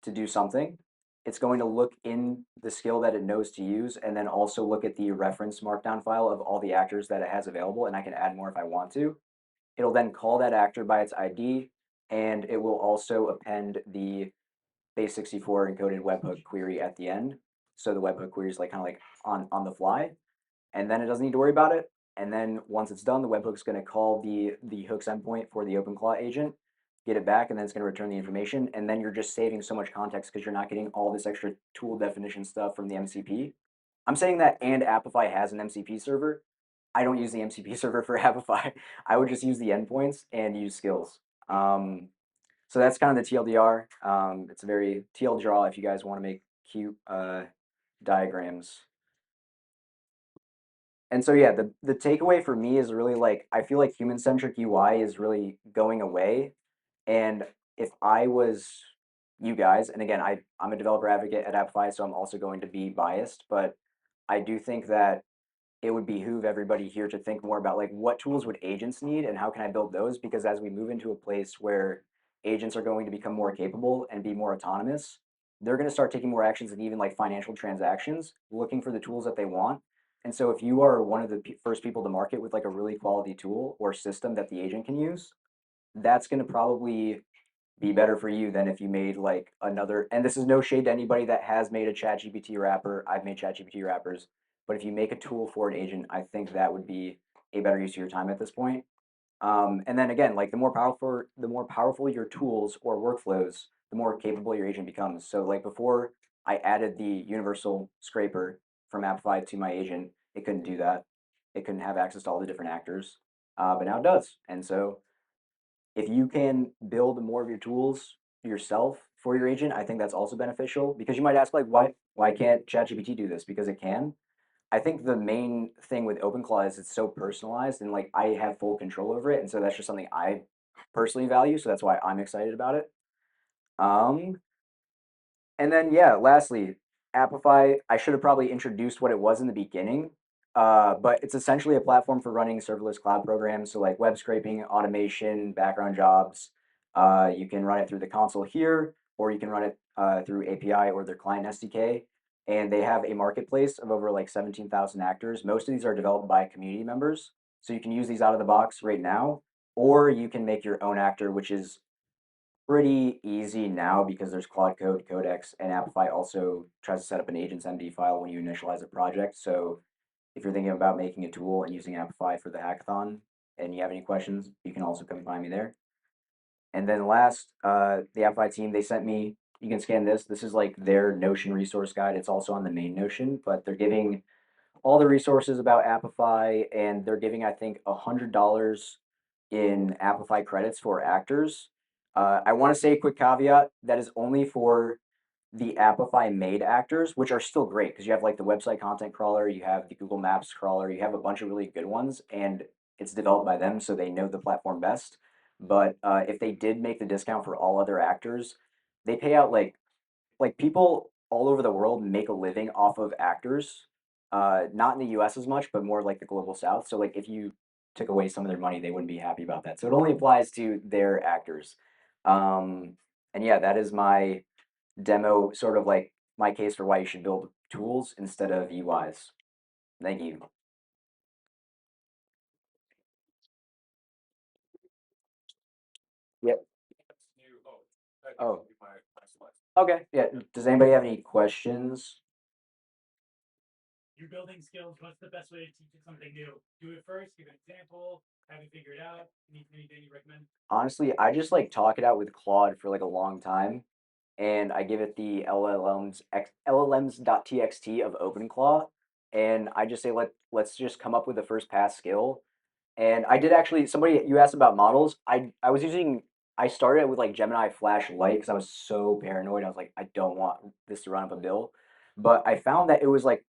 to do something. It's going to look in the skill that it knows to use and then also look at the reference markdown file of all the actors that it has available, and I can add more if I want to. It'll then call that actor by its ID, and it will also append the base64 encoded webhook query at the end. So the webhook query is like kind of like on the fly, and then it doesn't need to worry about it. And then once it's done, the webhook's going to call the hooks endpoint for the OpenClaw agent, get it back, and then it's going to return the information. And then you're just saving so much context because you're not getting all this extra tool definition stuff from the MCP. I'm saying that, and Appify has an MCP server. I don't use the MCP server for Appify. I would just use the endpoints and use skills. So that's kind of the TLDR. It's a very TL if you guys want to make cute diagrams. And so yeah, the takeaway for me is really like I feel like human centric UI is really going away. And if I was you guys, and again, I'm a developer advocate at Appify, so I'm also going to be biased, but I do think that it would behoove everybody here to think more about like what tools would agents need and how can I build those? Because as we move into a place where agents are going to become more capable and be more autonomous, they're going to start taking more actions and even like financial transactions, looking for the tools that they want. And so if you are one of the first people to market with like a really quality tool or system that the agent can use, that's going to probably be better for you than if you made like another. And this is no shade to anybody that has made a ChatGPT wrapper. I've made ChatGPT wrappers, but if you make a tool for an agent, I think that would be a better use of your time at this point. And then again, like the more powerful your tools or workflows, the more capable your agent becomes. So like before I added the universal scraper from Appify to my agent, it couldn't do that. It couldn't have access to all the different actors, but now it does. And so if you can build more of your tools yourself for your agent, I think that's also beneficial because you might ask like why can't ChatGPT do this? Because it can. I think the main thing with OpenClaw is it's so personalized and like I have full control over it, and so that's just something I personally value. So that's why I'm excited about it. Um, and then yeah, lastly, Appify. I should have probably introduced what it was in the beginning, but it's essentially a platform for running serverless cloud programs. So like web scraping, automation, background jobs. You can run it through the console here, or you can run it through API or their client SDK. And they have a marketplace of over like 17,000 actors. Most of these are developed by community members. So you can use these out of the box right now, or you can make your own actor, which is pretty easy now because there's Claude Code, Codex, and Appify also tries to set up an agents MD file when you initialize a project. So if you're thinking about making a tool and using Appify for the hackathon and you have any questions, you can also come find me there. And then last, the Appify team, they sent me you can scan this. This is like their Notion resource guide. It's also on the main Notion, but they're giving all the resources about Appify, and they're giving, I think, $100 in Appify credits for actors. I want to say a quick caveat that is only for the Appify made actors, which are still great because you have like the website content crawler, you have the Google Maps crawler, you have a bunch of really good ones, and it's developed by them, so they know the platform best. But if they did make the discount for all other actors, they pay out like people all over the world make a living off of actors. Not in the US as much, but more like the global south. So like if you took away some of their money, they wouldn't be happy about that. So it only applies to their actors. Um, and yeah, that is my demo, sort of like my case for why you should build tools instead of UIs. Thank you. Yep. Oh. Okay. Yeah. Does anybody have any questions? You're building skills. What's the best way to teach something new? Do it first, give an example, have it figured out. Anything you recommend? Honestly, I just like talk it out with Claude for like a long time, and I give it the LLMs.txt of OpenClaw, and I just say let's just come up with the first pass skill. And I did actually, somebody, you asked about models. I started with like Gemini Flash Lite because I was so paranoid. I was like, I don't want this to run up a bill. But I found that it was like,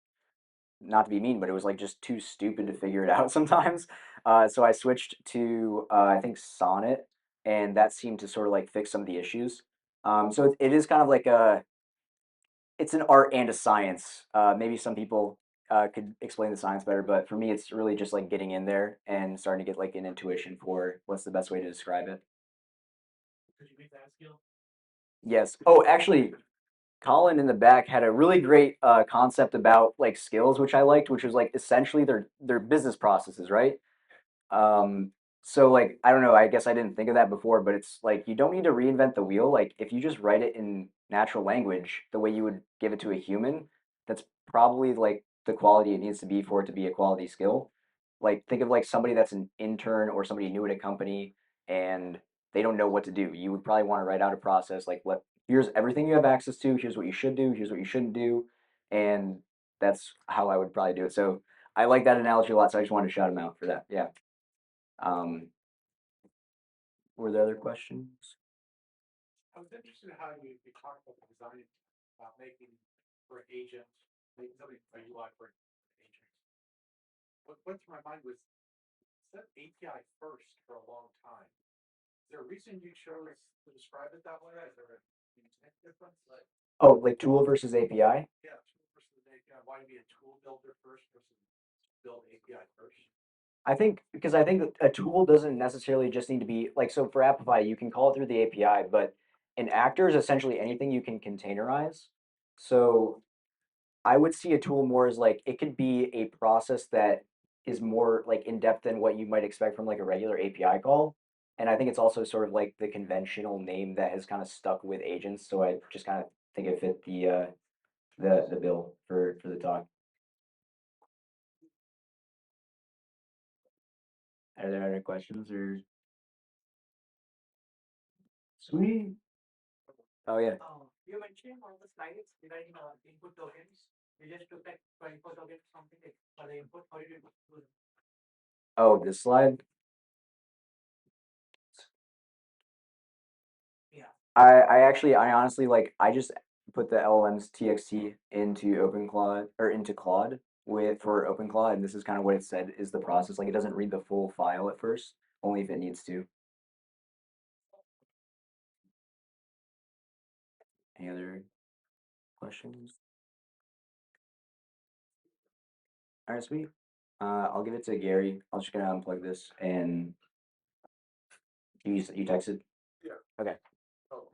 not to be mean, but it was like just too stupid to figure it out sometimes. So I switched to I think Sonnet, and that seemed to sort of like fix some of the issues. So it is kind of like it's an art and a science. Maybe some people could explain the science better, but for me, it's really just like getting in there and starting to get like an intuition for what's the best way to describe it. Could you make that a skill? Yes. Oh, actually, Colin in the back had a really great concept about like skills, which I liked, which was like essentially their business processes, right? Um, so like I don't know, I guess I didn't think of that before, but it's like you don't need to reinvent the wheel. Like if you just write it in natural language, the way you would give it to a human, that's probably like the quality it needs to be for it to be a quality skill. Like think of like somebody that's an intern or somebody new at a company and they don't know what to do. You would probably want to write out a process like what here's everything you have access to, here's what you should do, here's what you shouldn't do, and that's how I would probably do it. So I like that analogy a lot, so I just wanted to shout him out for that. Yeah. Um, were there other questions? I was interested in how you talked about the design, making for agents, making something a UI for agents. What went through my mind was set API first for a long time. Is there a reason you chose to describe it that way? Is there an intent difference? Like, Oh, like tool versus API? yeah, tool versus API. Why be a tool builder first versus build API first? I think because I think a tool doesn't necessarily just need to be like so for Appify, you can call it through the API, but an actor is essentially anything you can containerize. So I would see a tool more as like it could be a process that is more like in depth than what you might expect from like a regular API call. And I think it's also sort of like the conventional name that has kind of stuck with agents. So I just kind of think it fit the bill for the talk. Are there other questions or sweet? Oh yeah. You mentioned on the slides regarding input tokens. You just took like 24 tokens something like for the input. How did you do them? Oh, this slide. Yeah. I honestly like I just put the LLM's TXT into OpenClaw or into Claude with for OpenClaw, and this is kind of what it said is the process. Like it doesn't read the full file at first, only if it needs to. Any other questions? All right, sweet. I'll give it to Gary. I'm just gonna unplug this and you texted. Yeah. Okay. Oh.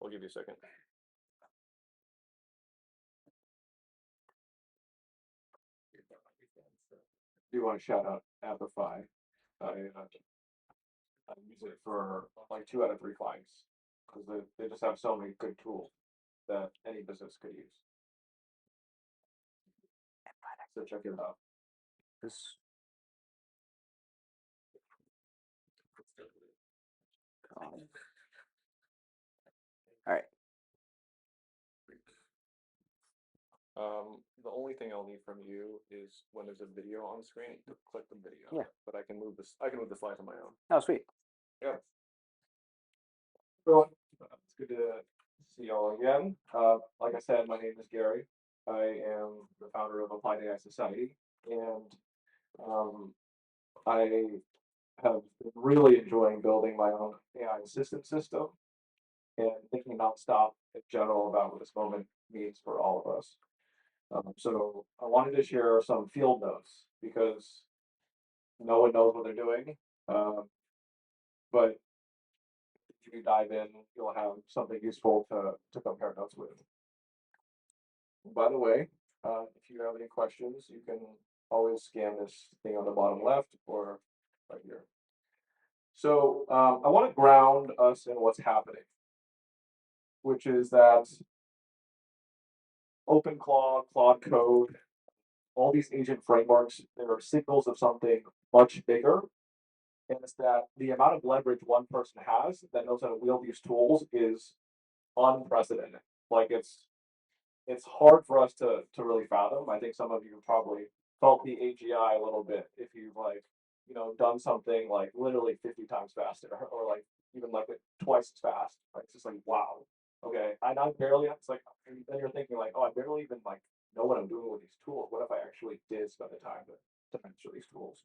We'll give you a second. Do you want to shout out Appify? I use it for like 2 out of 3 clients because they just have so many good tools that any business could use. So check it out. This All right. The only thing I'll need from you is when there's a video on the screen to click the video. Yeah. But I can move this. I can move the slides on my own. Oh, sweet. Yeah. Everyone, it's good to see y'all again. Like I said, my name is Gary. I am the founder of Applied AI Society, and I have been really enjoying building my own AI assistant system and thinking nonstop in general about what this moment means for all of us. So I wanted to share some field notes because no one knows what they're doing. But if you dive in, you'll have something useful to compare notes with. By the way, if you have any questions, you can always scan this thing on the bottom left or right here. So I want to ground us in what's happening, which is that OpenClaw, Claude Code, all these agent frameworks, there are signals of something much bigger. And it's that the amount of leverage one person has that knows how to wield these tools is unprecedented. Like it's hard for us to really fathom. I think some of you probably felt the AGI a little bit if you've done something like literally 50 times faster or like even like twice as fast. Right? It's just like wow. Okay, I'm barely. It's like then you're thinking like, oh, I barely even like know what I'm doing with these tools. What if I actually did spend the time to master these tools?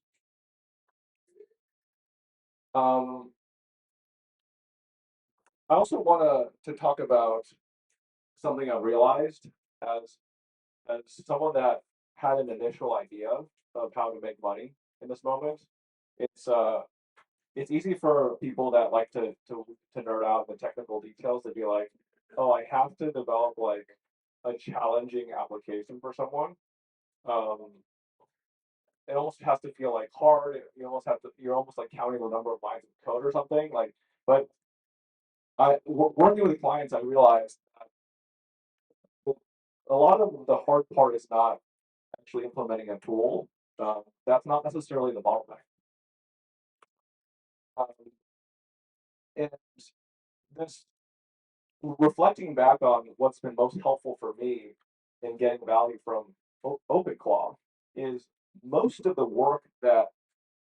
I also want to talk about something I realized as someone that had an initial idea of how to make money in this moment. It's easy for people that like to nerd out in the technical details to be like, oh, I have to develop like a challenging application for someone. It almost has to feel like hard. You're almost like counting the number of lines of code or something. Like, but working with clients, I realized a lot of the hard part is not actually implementing a tool. That's not necessarily the bottleneck. Um, and this reflecting back on what's been most helpful for me in getting value from OpenClaw is most of the work that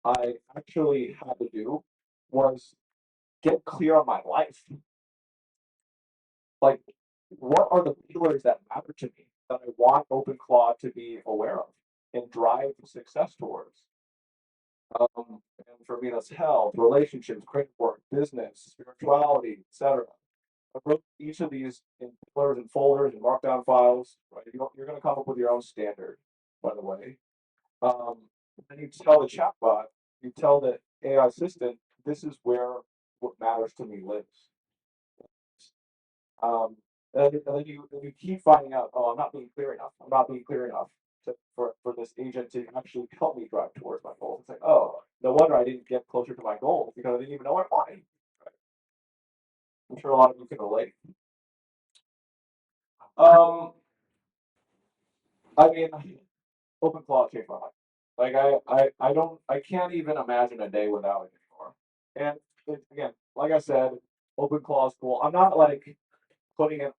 I actually had to do was get clear on my life. Like, what are the pillars that matter to me that I want OpenClaw to be aware of and drive success towards? And for me, that's health, relationships, creative work, business, spirituality, etc. I wrote each of these in pillars and folders and markdown files. Right, you're going to come up with your own standard, by the way. And you tell the chatbot, you tell the AI assistant, this is where what matters to me lives. Um, and then you keep finding out, oh, I'm not being clear enough. I'm not being clear enough for this agent to actually help me drive towards my goals. It's like, oh, no wonder I didn't get closer to my goals because I didn't even know what I wanted. Right? I'm sure a lot of you can relate. I mean, OpenClaw changed my life. Like I can't even imagine a day without it anymore. And again, like I said, OpenClaw is cool. I'm not like putting it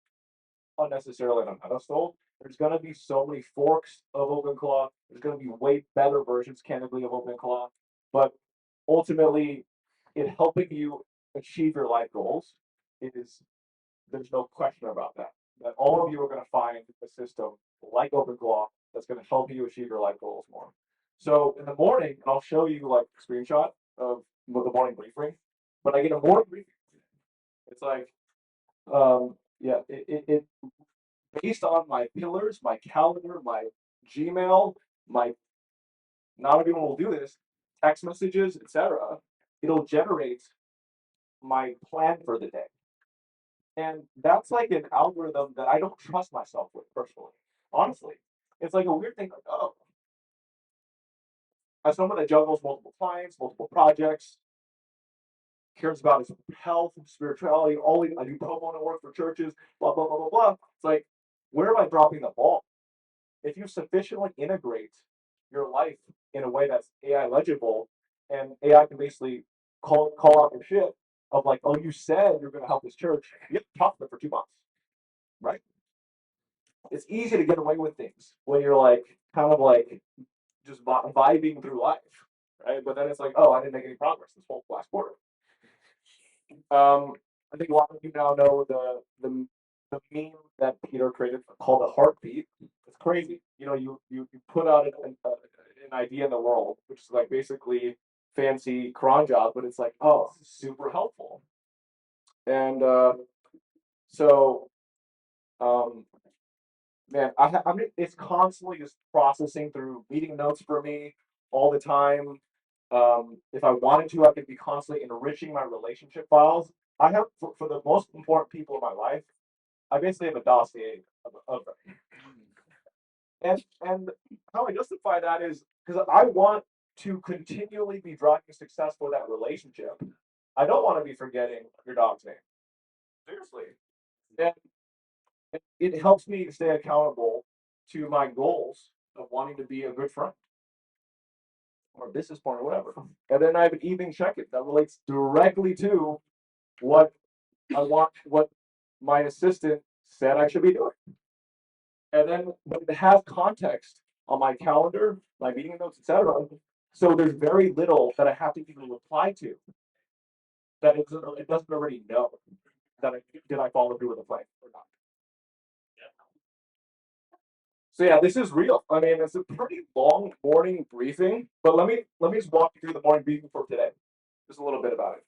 unnecessarily on a pedestal. There's going to be so many forks of OpenClaw. There's going to be way better versions, candidly, of OpenClaw. But ultimately, in helping you achieve your life goals, there's no question about that. That all of you are going to find a system like OpenClaw that's going to help you achieve your life goals more. So in the morning, and I'll show you like a screenshot of the morning briefing. But I get a morning briefing. It's like, yeah, it based on my pillars, my calendar, my Gmail, my not everyone will do this, text messages, etc. It'll generate my plan for the day. And that's like an algorithm that I don't trust myself with personally. Honestly. It's like a weird thing like, oh, as someone that juggles multiple clients, multiple projects, cares about his health, spirituality, I do pro bono work for churches, blah, blah, blah, blah, blah. It's like, where am I dropping the ball? If you sufficiently integrate your life in a way that's AI legible and AI can basically call out your shit, of like, oh, you said you're going to help this church. You have to talk to them for 2 months, right? It's easy to get away with things when you're like kind of like just vibing through life, right? But then it's like, oh, I didn't make any progress this whole last quarter. I think a lot of you now know the meme that Peter created called the heartbeat. It's crazy. You know, you put out an idea in the world, which is like basically fancy cron job, but it's like, oh, this is super helpful. And so, man, I mean, it's constantly just processing through meeting notes for me all the time. If I wanted to, I could be constantly enriching my relationship files. I have for the most important people in my life, I basically have a dossier of them. And how I justify that is because I want to continually be driving success for that relationship. I don't want to be forgetting your dog's name. Seriously. And it helps me stay accountable to my goals of wanting to be a good friend or a business partner, whatever. And then I have an evening check-in that relates directly to what I want, what my assistant said I should be doing. And then but it has context on my calendar, my meeting notes, etc. So there's very little that I have to even reply to that it doesn't already know that did I follow through with the plan or not. So yeah, this is real. I mean, it's a pretty long morning briefing, but let me just walk you through the morning briefing for today. Just a little bit about it.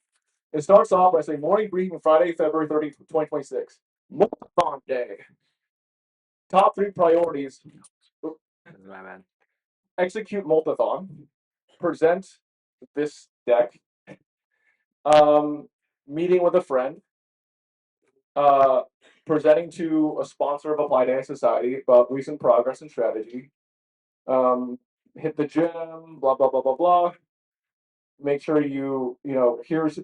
It starts off by saying morning briefing Friday, February 30th, 2026. Moltathon Day. Top 3 priorities. My man. Execute Moltathon. Present this deck. Meeting with a friend. Presenting to a sponsor of Applied AI Society about recent progress and strategy. Hit the gym, blah, blah, blah, blah, blah. Make sure you know, here's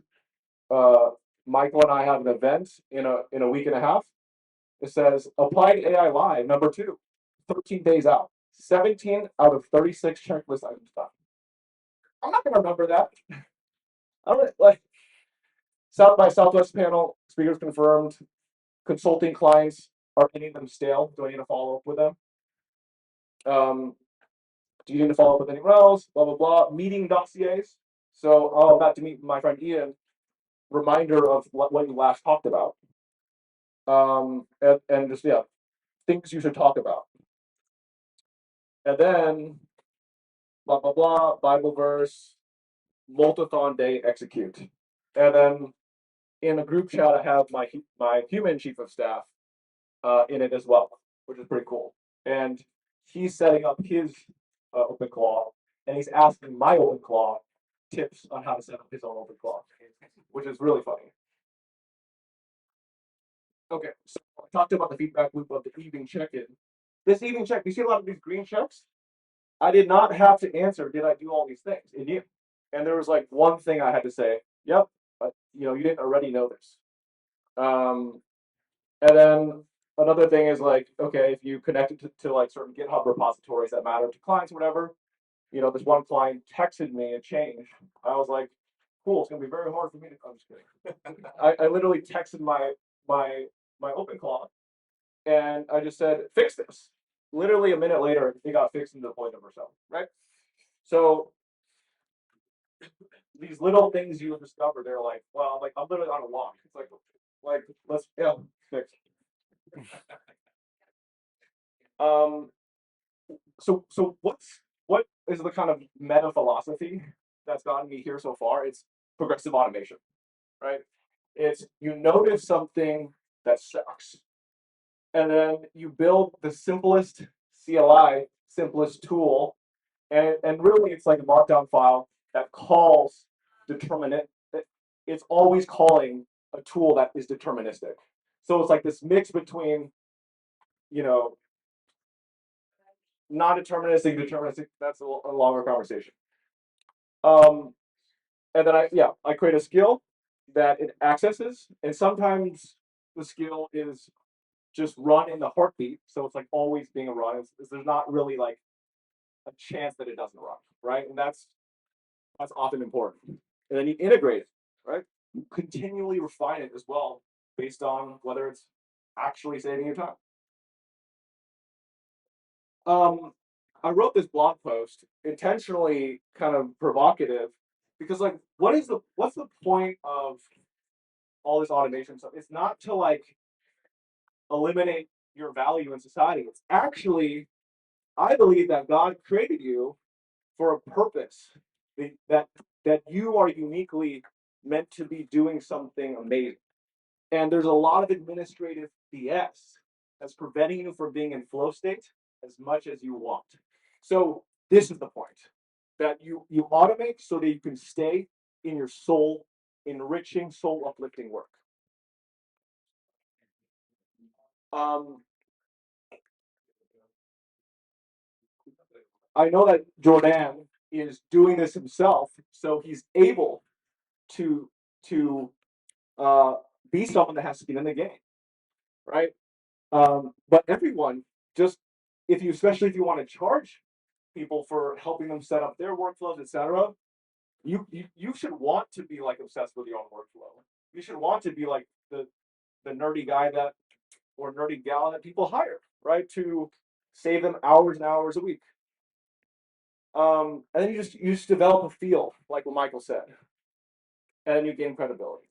Michael and I have an event in a week and a half. It says Applied AI Live, number 2, 13 days out. 17 out of 36 checklist items done. I'm not gonna remember that. I don't like South by Southwest panel, speakers confirmed, consulting clients, are any of them stale? Do I need to follow up with them? Do you need to follow up with anyone else? Blah, blah, blah. Meeting dossiers. So I'm about to meet my friend Ian. Reminder of what you last talked about. And just, yeah, things you should talk about. And then, blah, blah, blah, Bible verse, Moltathon Day, execute. And then in a group chat, I have my human chief of staff in it as well, which is pretty cool. And he's setting up his open claw, and he's asking my open claw tips on how to set up his own open claw, which is really funny. Okay, so I talked about the feedback loop of the evening check-in. This evening check, you see a lot of these green checks? I did not have to answer, did I do all these things? It knew. And there was like one thing I had to say, yep, but you know, you didn't already know this. And then another thing is like, okay, if you connect it to like certain GitHub repositories that matter to clients, whatever, you know, this one client texted me a change. I was like, cool, it's gonna be very hard for me to. I'm just kidding. I literally texted my OpenClaw, and I just said, fix this. Literally a minute later, it got fixed and deployed to Vercel, right? So these little things you discover, they're like, well, like I'm literally on a walk. It's like let's fix. So what is the kind of meta philosophy that's gotten me here so far? It's progressive automation, right? It's you notice something that sucks, and then you build the simplest CLI, simplest tool, and really it's like a markdown file that calls determinate. It's always calling a tool that is deterministic. So it's like this mix between, you know, non-deterministic, deterministic. That's a longer conversation. And then I create a skill that it accesses, and sometimes the skill is just run in the heartbeat, so it's like always being a run. There's not really like a chance that it doesn't run, right? And that's often important. And then you integrate it, right? continually refine it as well based on whether it's actually saving your time. I wrote this blog post intentionally kind of provocative because like what's the point of all this automation stuff? It's not to like eliminate your value in society. It's actually, I believe that God created you for a purpose, that that you are uniquely meant to be doing something amazing. And there's a lot of administrative BS that's preventing you from being in flow state as much as you want. So this is the point, that you automate so that you can stay in your soul enriching, soul uplifting work. I know that Jordan is doing this himself, so he's able to to be someone that has skin in the game, right? But everyone, just if you, especially if you want to charge people for helping them set up their workflows, etc., you should want to be like obsessed with your own workflow. You should want to be like the nerdy guy that or nerdy gal that people hire, right, to save them hours and hours a week. And then you just develop a feel, like what Michael said, and then you gain credibility.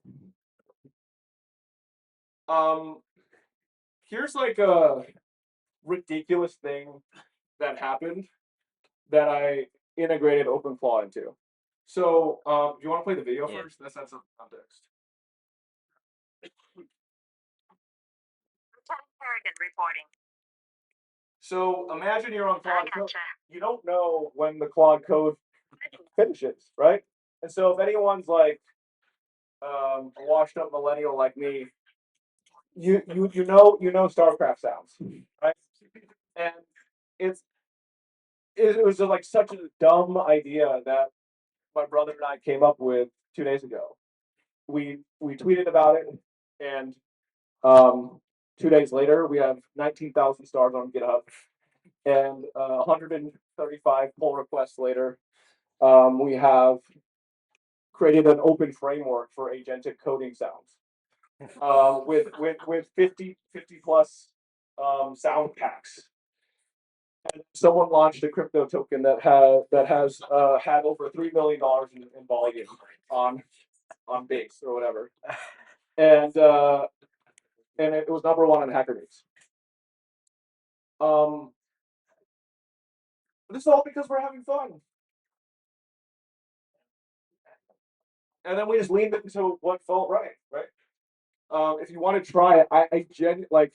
Here's like a ridiculous thing that happened that I integrated OpenClaw into. So, do you want to play the video first? Let's add some context. Harrigan reporting. So imagine you're on Claude Code. You don't know when the Claude Code finishes, right? And so if anyone's like a washed up millennial like me, you know StarCraft sounds, right? And it was just like such a dumb idea that my brother and I came up with 2 days ago. We tweeted about it, and 2 days later, we have 19,000 stars on GitHub, and 135 pull requests later, we have created an open framework for agentic coding sounds with 50 plus sound packs. And someone launched a crypto token that has had over $3 million in volume on base or whatever, and it was number one on Hacker News. This is all because we're having fun, and then we just leaned into what felt right. If you want to try it, I like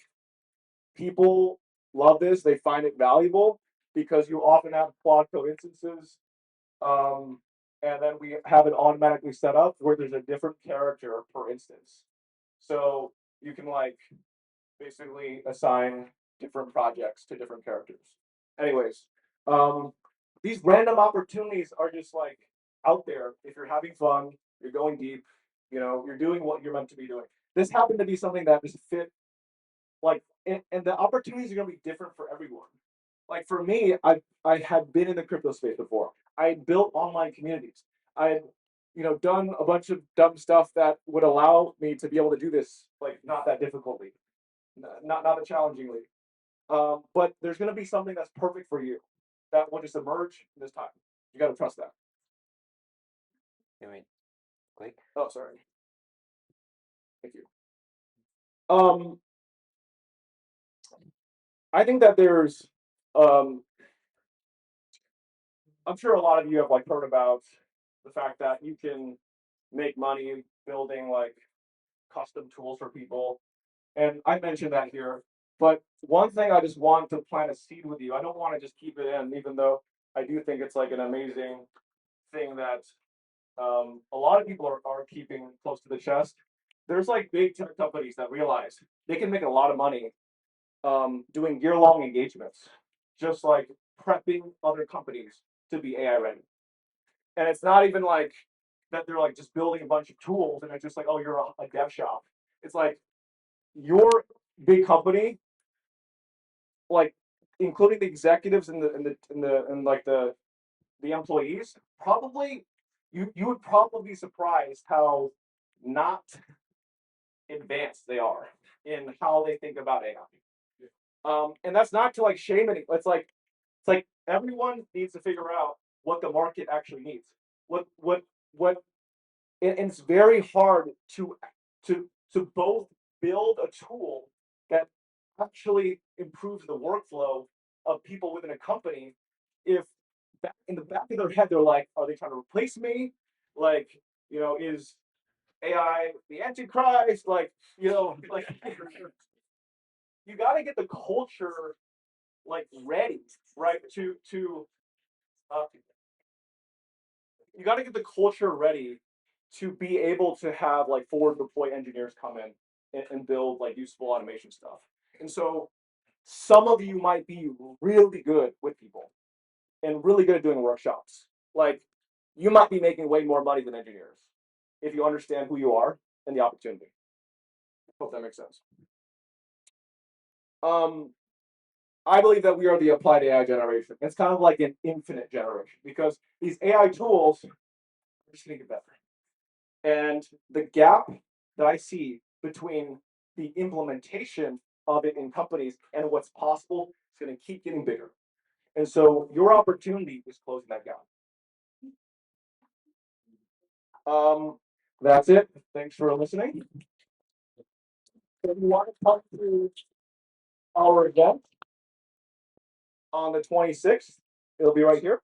people love this. They find it valuable because you often have Claude Code instances, and then we have it automatically set up where there's a different character per instance. So you can like basically assign different projects to different characters. Anyways, these random opportunities are just like out there. If you're having fun, you're going deep, you're doing what you're meant to be doing. This happened to be something that just fit, like, and the opportunities are going to be different for everyone. Like for me, I had been in the crypto space before. I had built online communities. I had, done a bunch of dumb stuff that would allow me to be able to do this, like not that difficultly, not that challengingly. But there's going to be something that's perfect for you that will just emerge this time. You got to trust that. Click. Oh, sorry. Thank you. I think that there's, I'm sure a lot of you have like heard about the fact that you can make money building like custom tools for people, and I mentioned that here. But one thing I just want to plant a seed with you. I don't want to just keep it in, even though I do think it's like an amazing thing that a lot of people are keeping close to the chest. There's like big tech companies that realize they can make a lot of money doing year-long engagements, just like prepping other companies to be AI ready. And it's not even like that they're like just building a bunch of tools and it's just like, oh, you're a dev shop. It's like your big company, like including the executives and like the employees, probably you would probably be surprised how not advanced they are in how they think about AI. And that's not to like shame any. It's like everyone needs to figure out what the market actually needs. What and it's very hard to both build a tool that actually improves the workflow of people within a company if back in the back of their head they're like, are they trying to replace me? Like, is AI the antichrist? Like, like you got to get the culture like ready, right? Uh, you got to get the culture ready to be able to have like forward deploy engineers come in and build like useful automation stuff. And so some of you might be really good with people and really good at doing workshops. Like you might be making way more money than engineers if you understand who you are and the opportunity. Hope that makes sense. I believe that we are the applied AI generation. It's kind of like an infinite generation because these AI tools are just going to get better. And the gap that I see between the implementation of it in companies and what's possible is going to keep getting bigger. And so your opportunity is closing that gap. That's it. Thanks for listening. If you want to come to our event on the 26th, it'll be right here.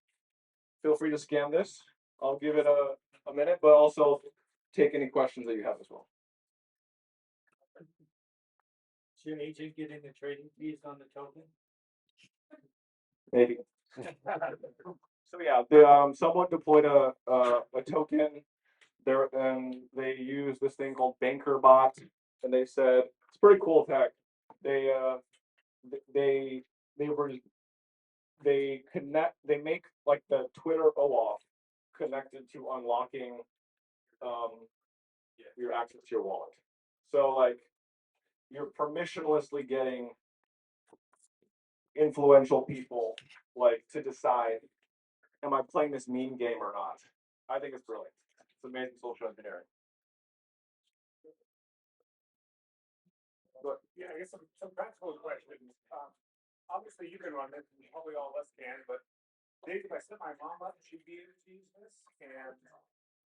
Feel free to scan this. I'll give it a minute, but also take any questions that you have as well. Is your agent getting the trading fees on the token? Maybe. So yeah, someone deployed a token there, and they used this thing called BankerBot, and they said it's pretty cool tech. They they they make like the Twitter OAuth connected to unlocking your access to your wallet. So like you're permissionlessly getting influential people like to decide, am I playing this meme game or not? I think it's brilliant. It's amazing social engineering. But Yeah, I guess some practical questions. Obviously you can run it, and probably all of us can, but Dave, if I set my mom up, she'd be able to use this, and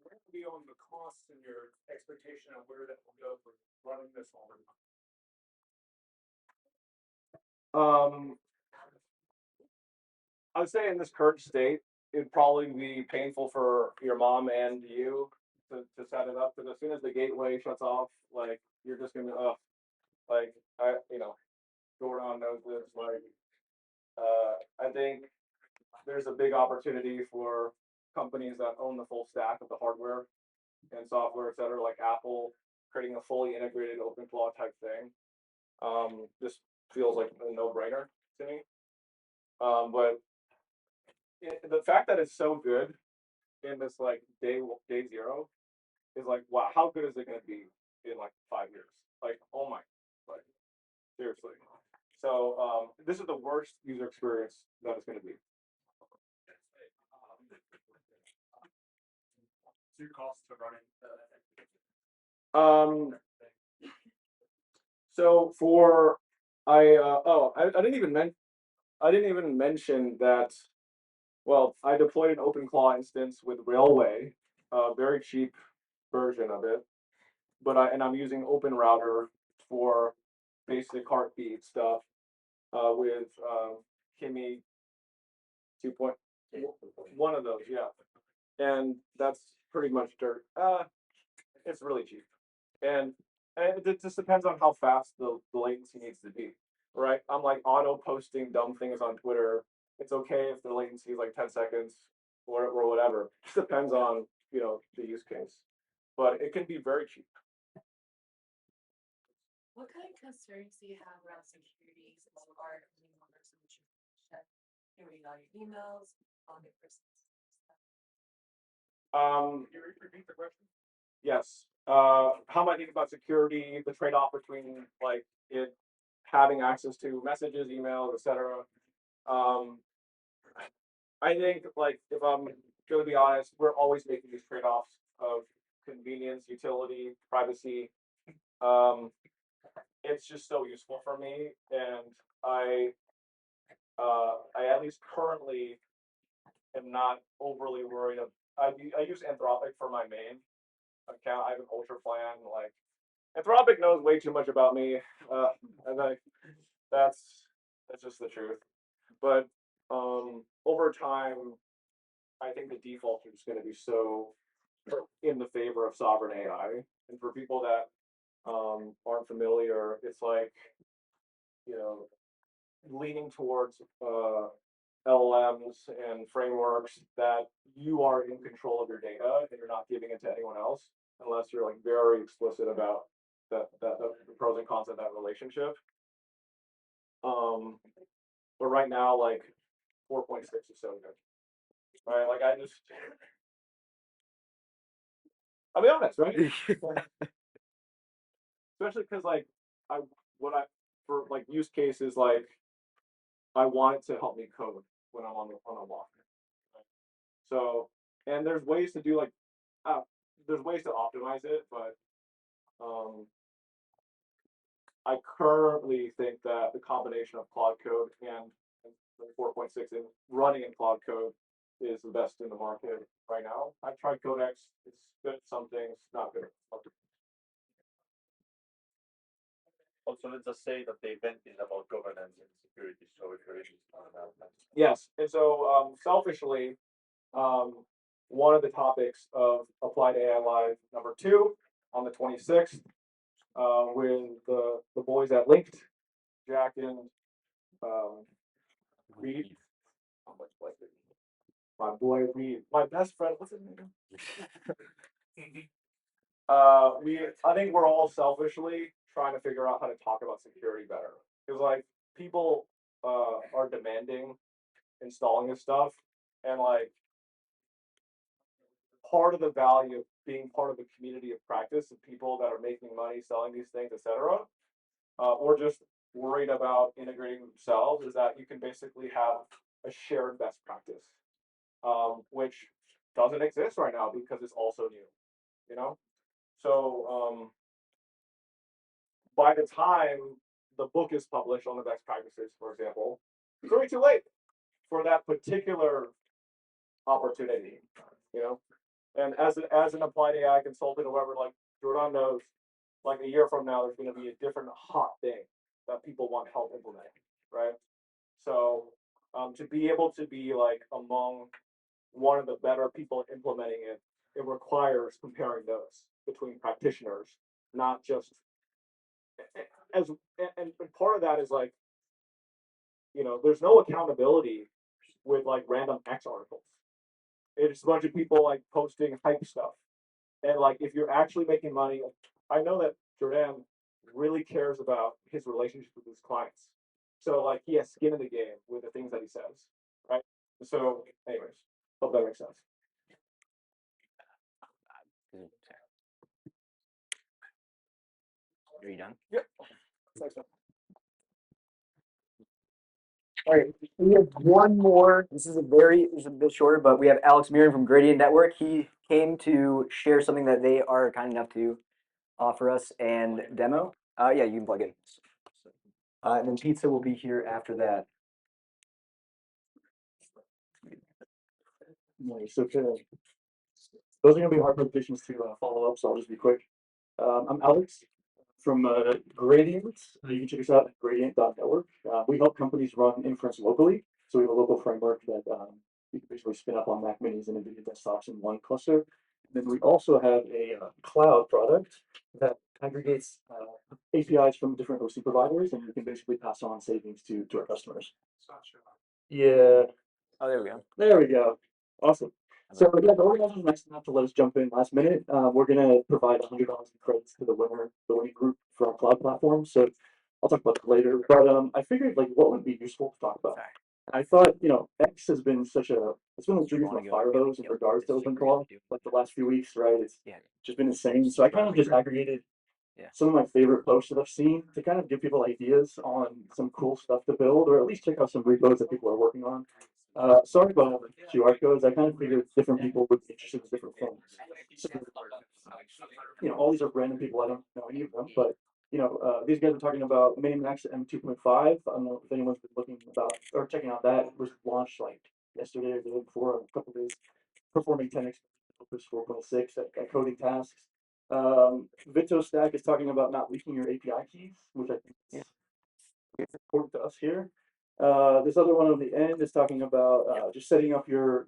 where would be on the costs and your expectation of where that will go for running this all the time? I would say in this current state, it'd probably be painful for your mom and you to set it up because as soon as the gateway shuts off, like you're just gonna like Jordan knows this. Like I think there's a big opportunity for companies that own the full stack of the hardware and software, et cetera, like Apple, creating a fully integrated OpenClaw type thing. This feels like a no-brainer to me. But the fact that it's so good in this like day zero is like, wow, how good is it going to be in like 5 years? Like, oh my, like seriously. So this is the worst user experience that it's going to be. So your costs of running. So for I didn't even mention that. Well, I deployed an OpenClaw instance with Railway, a very cheap version of it, but I'm using OpenRouter for basic heartbeat stuff with Kimi 2.1 one of those, yeah, and that's pretty much dirt. It's really cheap, and it just depends on how fast the latency needs to be, right? I'm like auto posting dumb things on Twitter. It's okay if the latency is like 10 seconds or whatever. It just depends on the use case, but it can be very cheap. What kind of concerns do you have around security since you are a new person which you check read all your emails, all your personal stuff? Can you repeat the question? Yes. How am I thinking about security, the trade-off between like it having access to messages, emails, etc. I think like if I'm going to be honest, we're always making these trade-offs of convenience, utility, privacy. It's just so useful for me, and I at least currently am not overly worried. I use Anthropic for my main account. I have an ultra plan. Like Anthropic knows way too much about me, and that's just the truth. But over time, I think the default is going to be so in the favor of sovereign AI. And for people that aren't familiar, it's like, you know, leaning towards LLMs and frameworks that you are in control of your data and you're not giving it to anyone else unless you're like very explicit about the pros and cons of that relationship. But right now, like 4.6 is so good, right? Like I'll be honest, right? Especially because like I what I for like use cases like I want it to help me code when I'm on a walk. So and there's ways to do like there's ways to optimize it, but I currently think that the combination of Claude Code and 4.6 and running in Claude Code is the best in the market right now. I've tried Codex; it's good at some things, not good at others. Also, let's just say that the event is about governance and security. So if you're interested in that. Yes, and so selfishly, one of the topics of Applied AI Live #2 on the 26th with the boys at Linked, Jack and Reed. My boy Reed, my best friend. What's his name? I think we're all selfishly trying to figure out how to talk about security better because like people are demanding installing this stuff, and like part of the value of being part of a community of practice of people that are making money selling these things, etc., or just worried about integrating themselves is that you can basically have a shared best practice, which doesn't exist right now because it's also new, you know? So by the time the book is published on the best practices, for example, it's already too late for that particular opportunity, you know? And as an applied AI consultant, or whoever, like Jordan knows, like a year from now, there's going to be a different hot thing that people want help implementing, right? So to be able to be like among one of the better people implementing it, it requires comparing notes between practitioners, not just as and part of that is like, you know, there's no accountability with like random X articles. It's a bunch of people like posting hype stuff. And like if you're actually making money, I know that Jordan really cares about his relationship with his clients. So like he has skin in the game with the things that he says, right? So, anyways, hope that makes sense. Are you done? Yep. Thanks, man. All right, we have one more. This is a bit shorter, but we have Alex Mirren from Gradient Network. He came to share something that they are kind enough to offer us and demo. Yeah, you can plug in. And then pizza will be here after that. Nice. Okay. Those are going to be hard presentations to follow up, so I'll just be quick. I'm Alex from Gradient. You can check us out at gradient.network. We help companies run inference locally. So we have a local framework that you can basically spin up on Mac minis and NVIDIA desktops in one cluster. And then we also have a cloud product that aggregates APIs from different hosting providers, and you can basically pass on savings to our customers. Yeah. Oh, there we go. There we go. Awesome. So yeah, the organizers are nice enough to let us jump in last minute. We're gonna provide $100 in credits to the winning group for our cloud platform. So I'll talk about that later. But I figured like what would be useful to talk about. Sorry. I thought, you know, X has been it's been a You dream wanna of a go- fire hose in yep, regards to this is open great call, to do. like the last few weeks, right? It's Yeah. just been insane. So I kind of just aggregated some of my favorite posts that I've seen to kind of give people ideas on some cool stuff to build, or at least check out some repos that people are working on. Sorry about all the QR codes. I kind of figured different people would be interested in different things. So, all these are random people. I don't know any of them, but these guys are talking about Minimax M2.5. I don't know if anyone's been looking about or checking out that. It was launched like yesterday or the day before, a couple days, performing 10x Opus 4.6 at coding tasks. Vito Stack is talking about not leaking your API keys, which I think is important to us here. This other one on the end is talking about just setting up your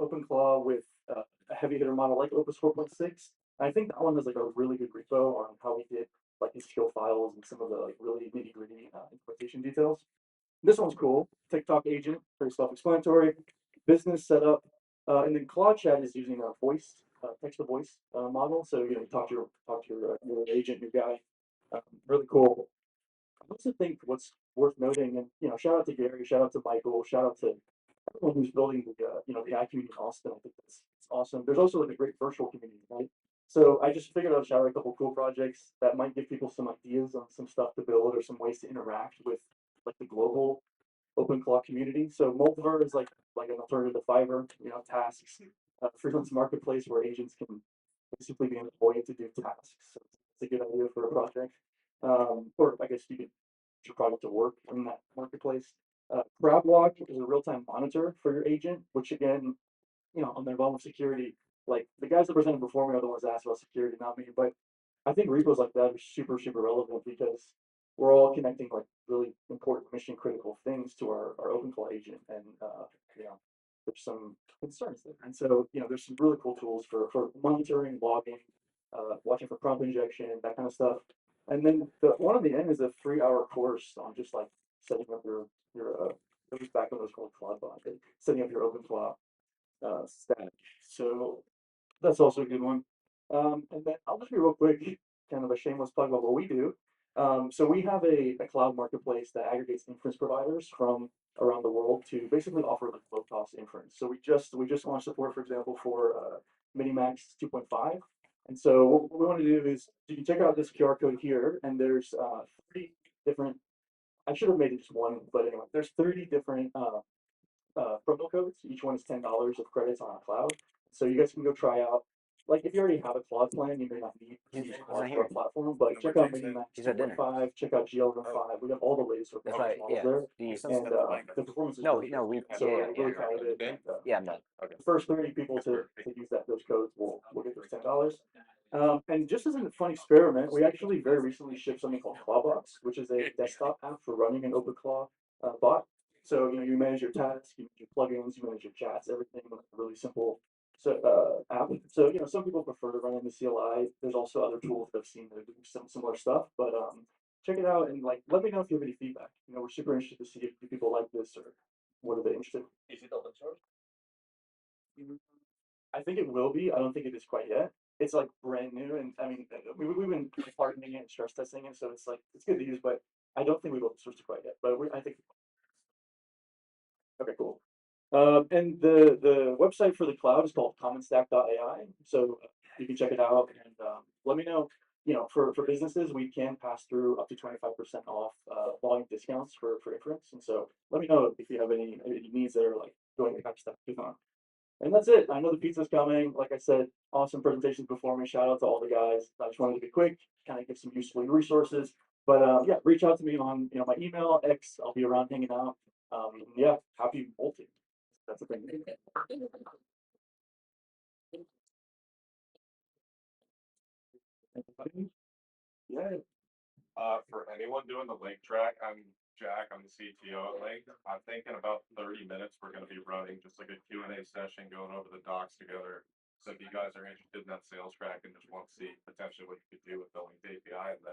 OpenClaw with a heavy hitter model like Opus 4.6. I think that one has like a really good repo on how we did like these skill files and some of the like really nitty gritty implementation details. This one's cool. TikTok agent, very self-explanatory. Business setup, and then Claude Chat is using a voice, text to voice model. So you talk to your agent, your guy. Really cool. I also think what's worth noting, and shout out to Gary, shout out to Michael, shout out to everyone who's building the the AI community in Austin. I think that's it's awesome. There's also like a great virtual community, right? So I just figured I'd shout out a couple cool projects that might give people some ideas on some stuff to build or some ways to interact with like the global OpenClaw community. So Moltathon is like an alternative to Fiverr, tasks, freelance marketplace where agents can basically be employed to do tasks. So it's a good idea for a project. Or I guess you could put your product to work in that marketplace. CrowdWalk is a real-time monitor for your agent, which again, on the involvement of security, like the guys that presented before me are the ones that asked about security, not me. But I think repos like that are super, super relevant because we're all connecting like really important mission critical things to our OpenClaw agent. And there's some concerns there. And so, there's some really cool tools for monitoring, logging, watching for prompt injection, that kind of stuff. And then the one on the end is a 3-hour course on just like setting up your it was back when it was called CloudBot, setting up your OpenClaw stack. So that's also a good one. And then I'll just be real quick, kind of a shameless plug about what we do. So we have a cloud marketplace that aggregates inference providers from around the world to basically offer like low cost inference. So we just launched support, for example, for Minimax 2.5. And so what we want to do is you can check out this QR code here, and there's 30 different. I should have made it just one, but anyway, there's 30 different promo codes. Each one is $10 of credits on our cloud. So you guys can go try out. Like if you already have a Claude plan, you may not need to use Claude for a platform, but check out Minimax 2.5, check out GL5. We have all the latest performance models there, and the performance is really good. So we're really proud of it. And, the first 30 people to use those codes will get those $10. And just as a fun experiment, we actually very recently shipped something called ClawBox, which is a desktop app for running an OpenClaw bot. So you manage your tasks, you manage your plugins, you manage your chats, everything with a really simple app. So some people prefer to run in the CLI. There's also other tools that I've seen that do some similar stuff. But check it out and like let me know if you have any feedback. We're super interested to see if people like this or what are they interested in. Is it open source? I think it will be. I don't think it is quite yet. It's like brand new, and I mean, we've been hardening it and stress testing it, so it's like it's good to use, but I don't think we've open sourced it quite yet. But I think. Okay, cool. And the website for the cloud is called commonstack.ai. So you can check it out and let me know. For businesses, we can pass through up to 25% off volume discounts for inference. And so let me know if you have any needs that are like going to kind of stuff on. And that's it. I know the pizza's coming. Like I said, awesome presentations before me. Shout out to all the guys. I just wanted to be quick, kind of give some useful resources. But yeah, reach out to me on my email, X. I'll be around hanging out. Yeah, happy bolting. That's the thing. Yeah. For anyone doing the link track, I'm Jack. I'm the CTO at Link. I think in about 30 minutes we're going to be running just like a Q&A session, going over the docs together. So if you guys are interested in that sales track and just want to see potentially what you could do with the Link API, then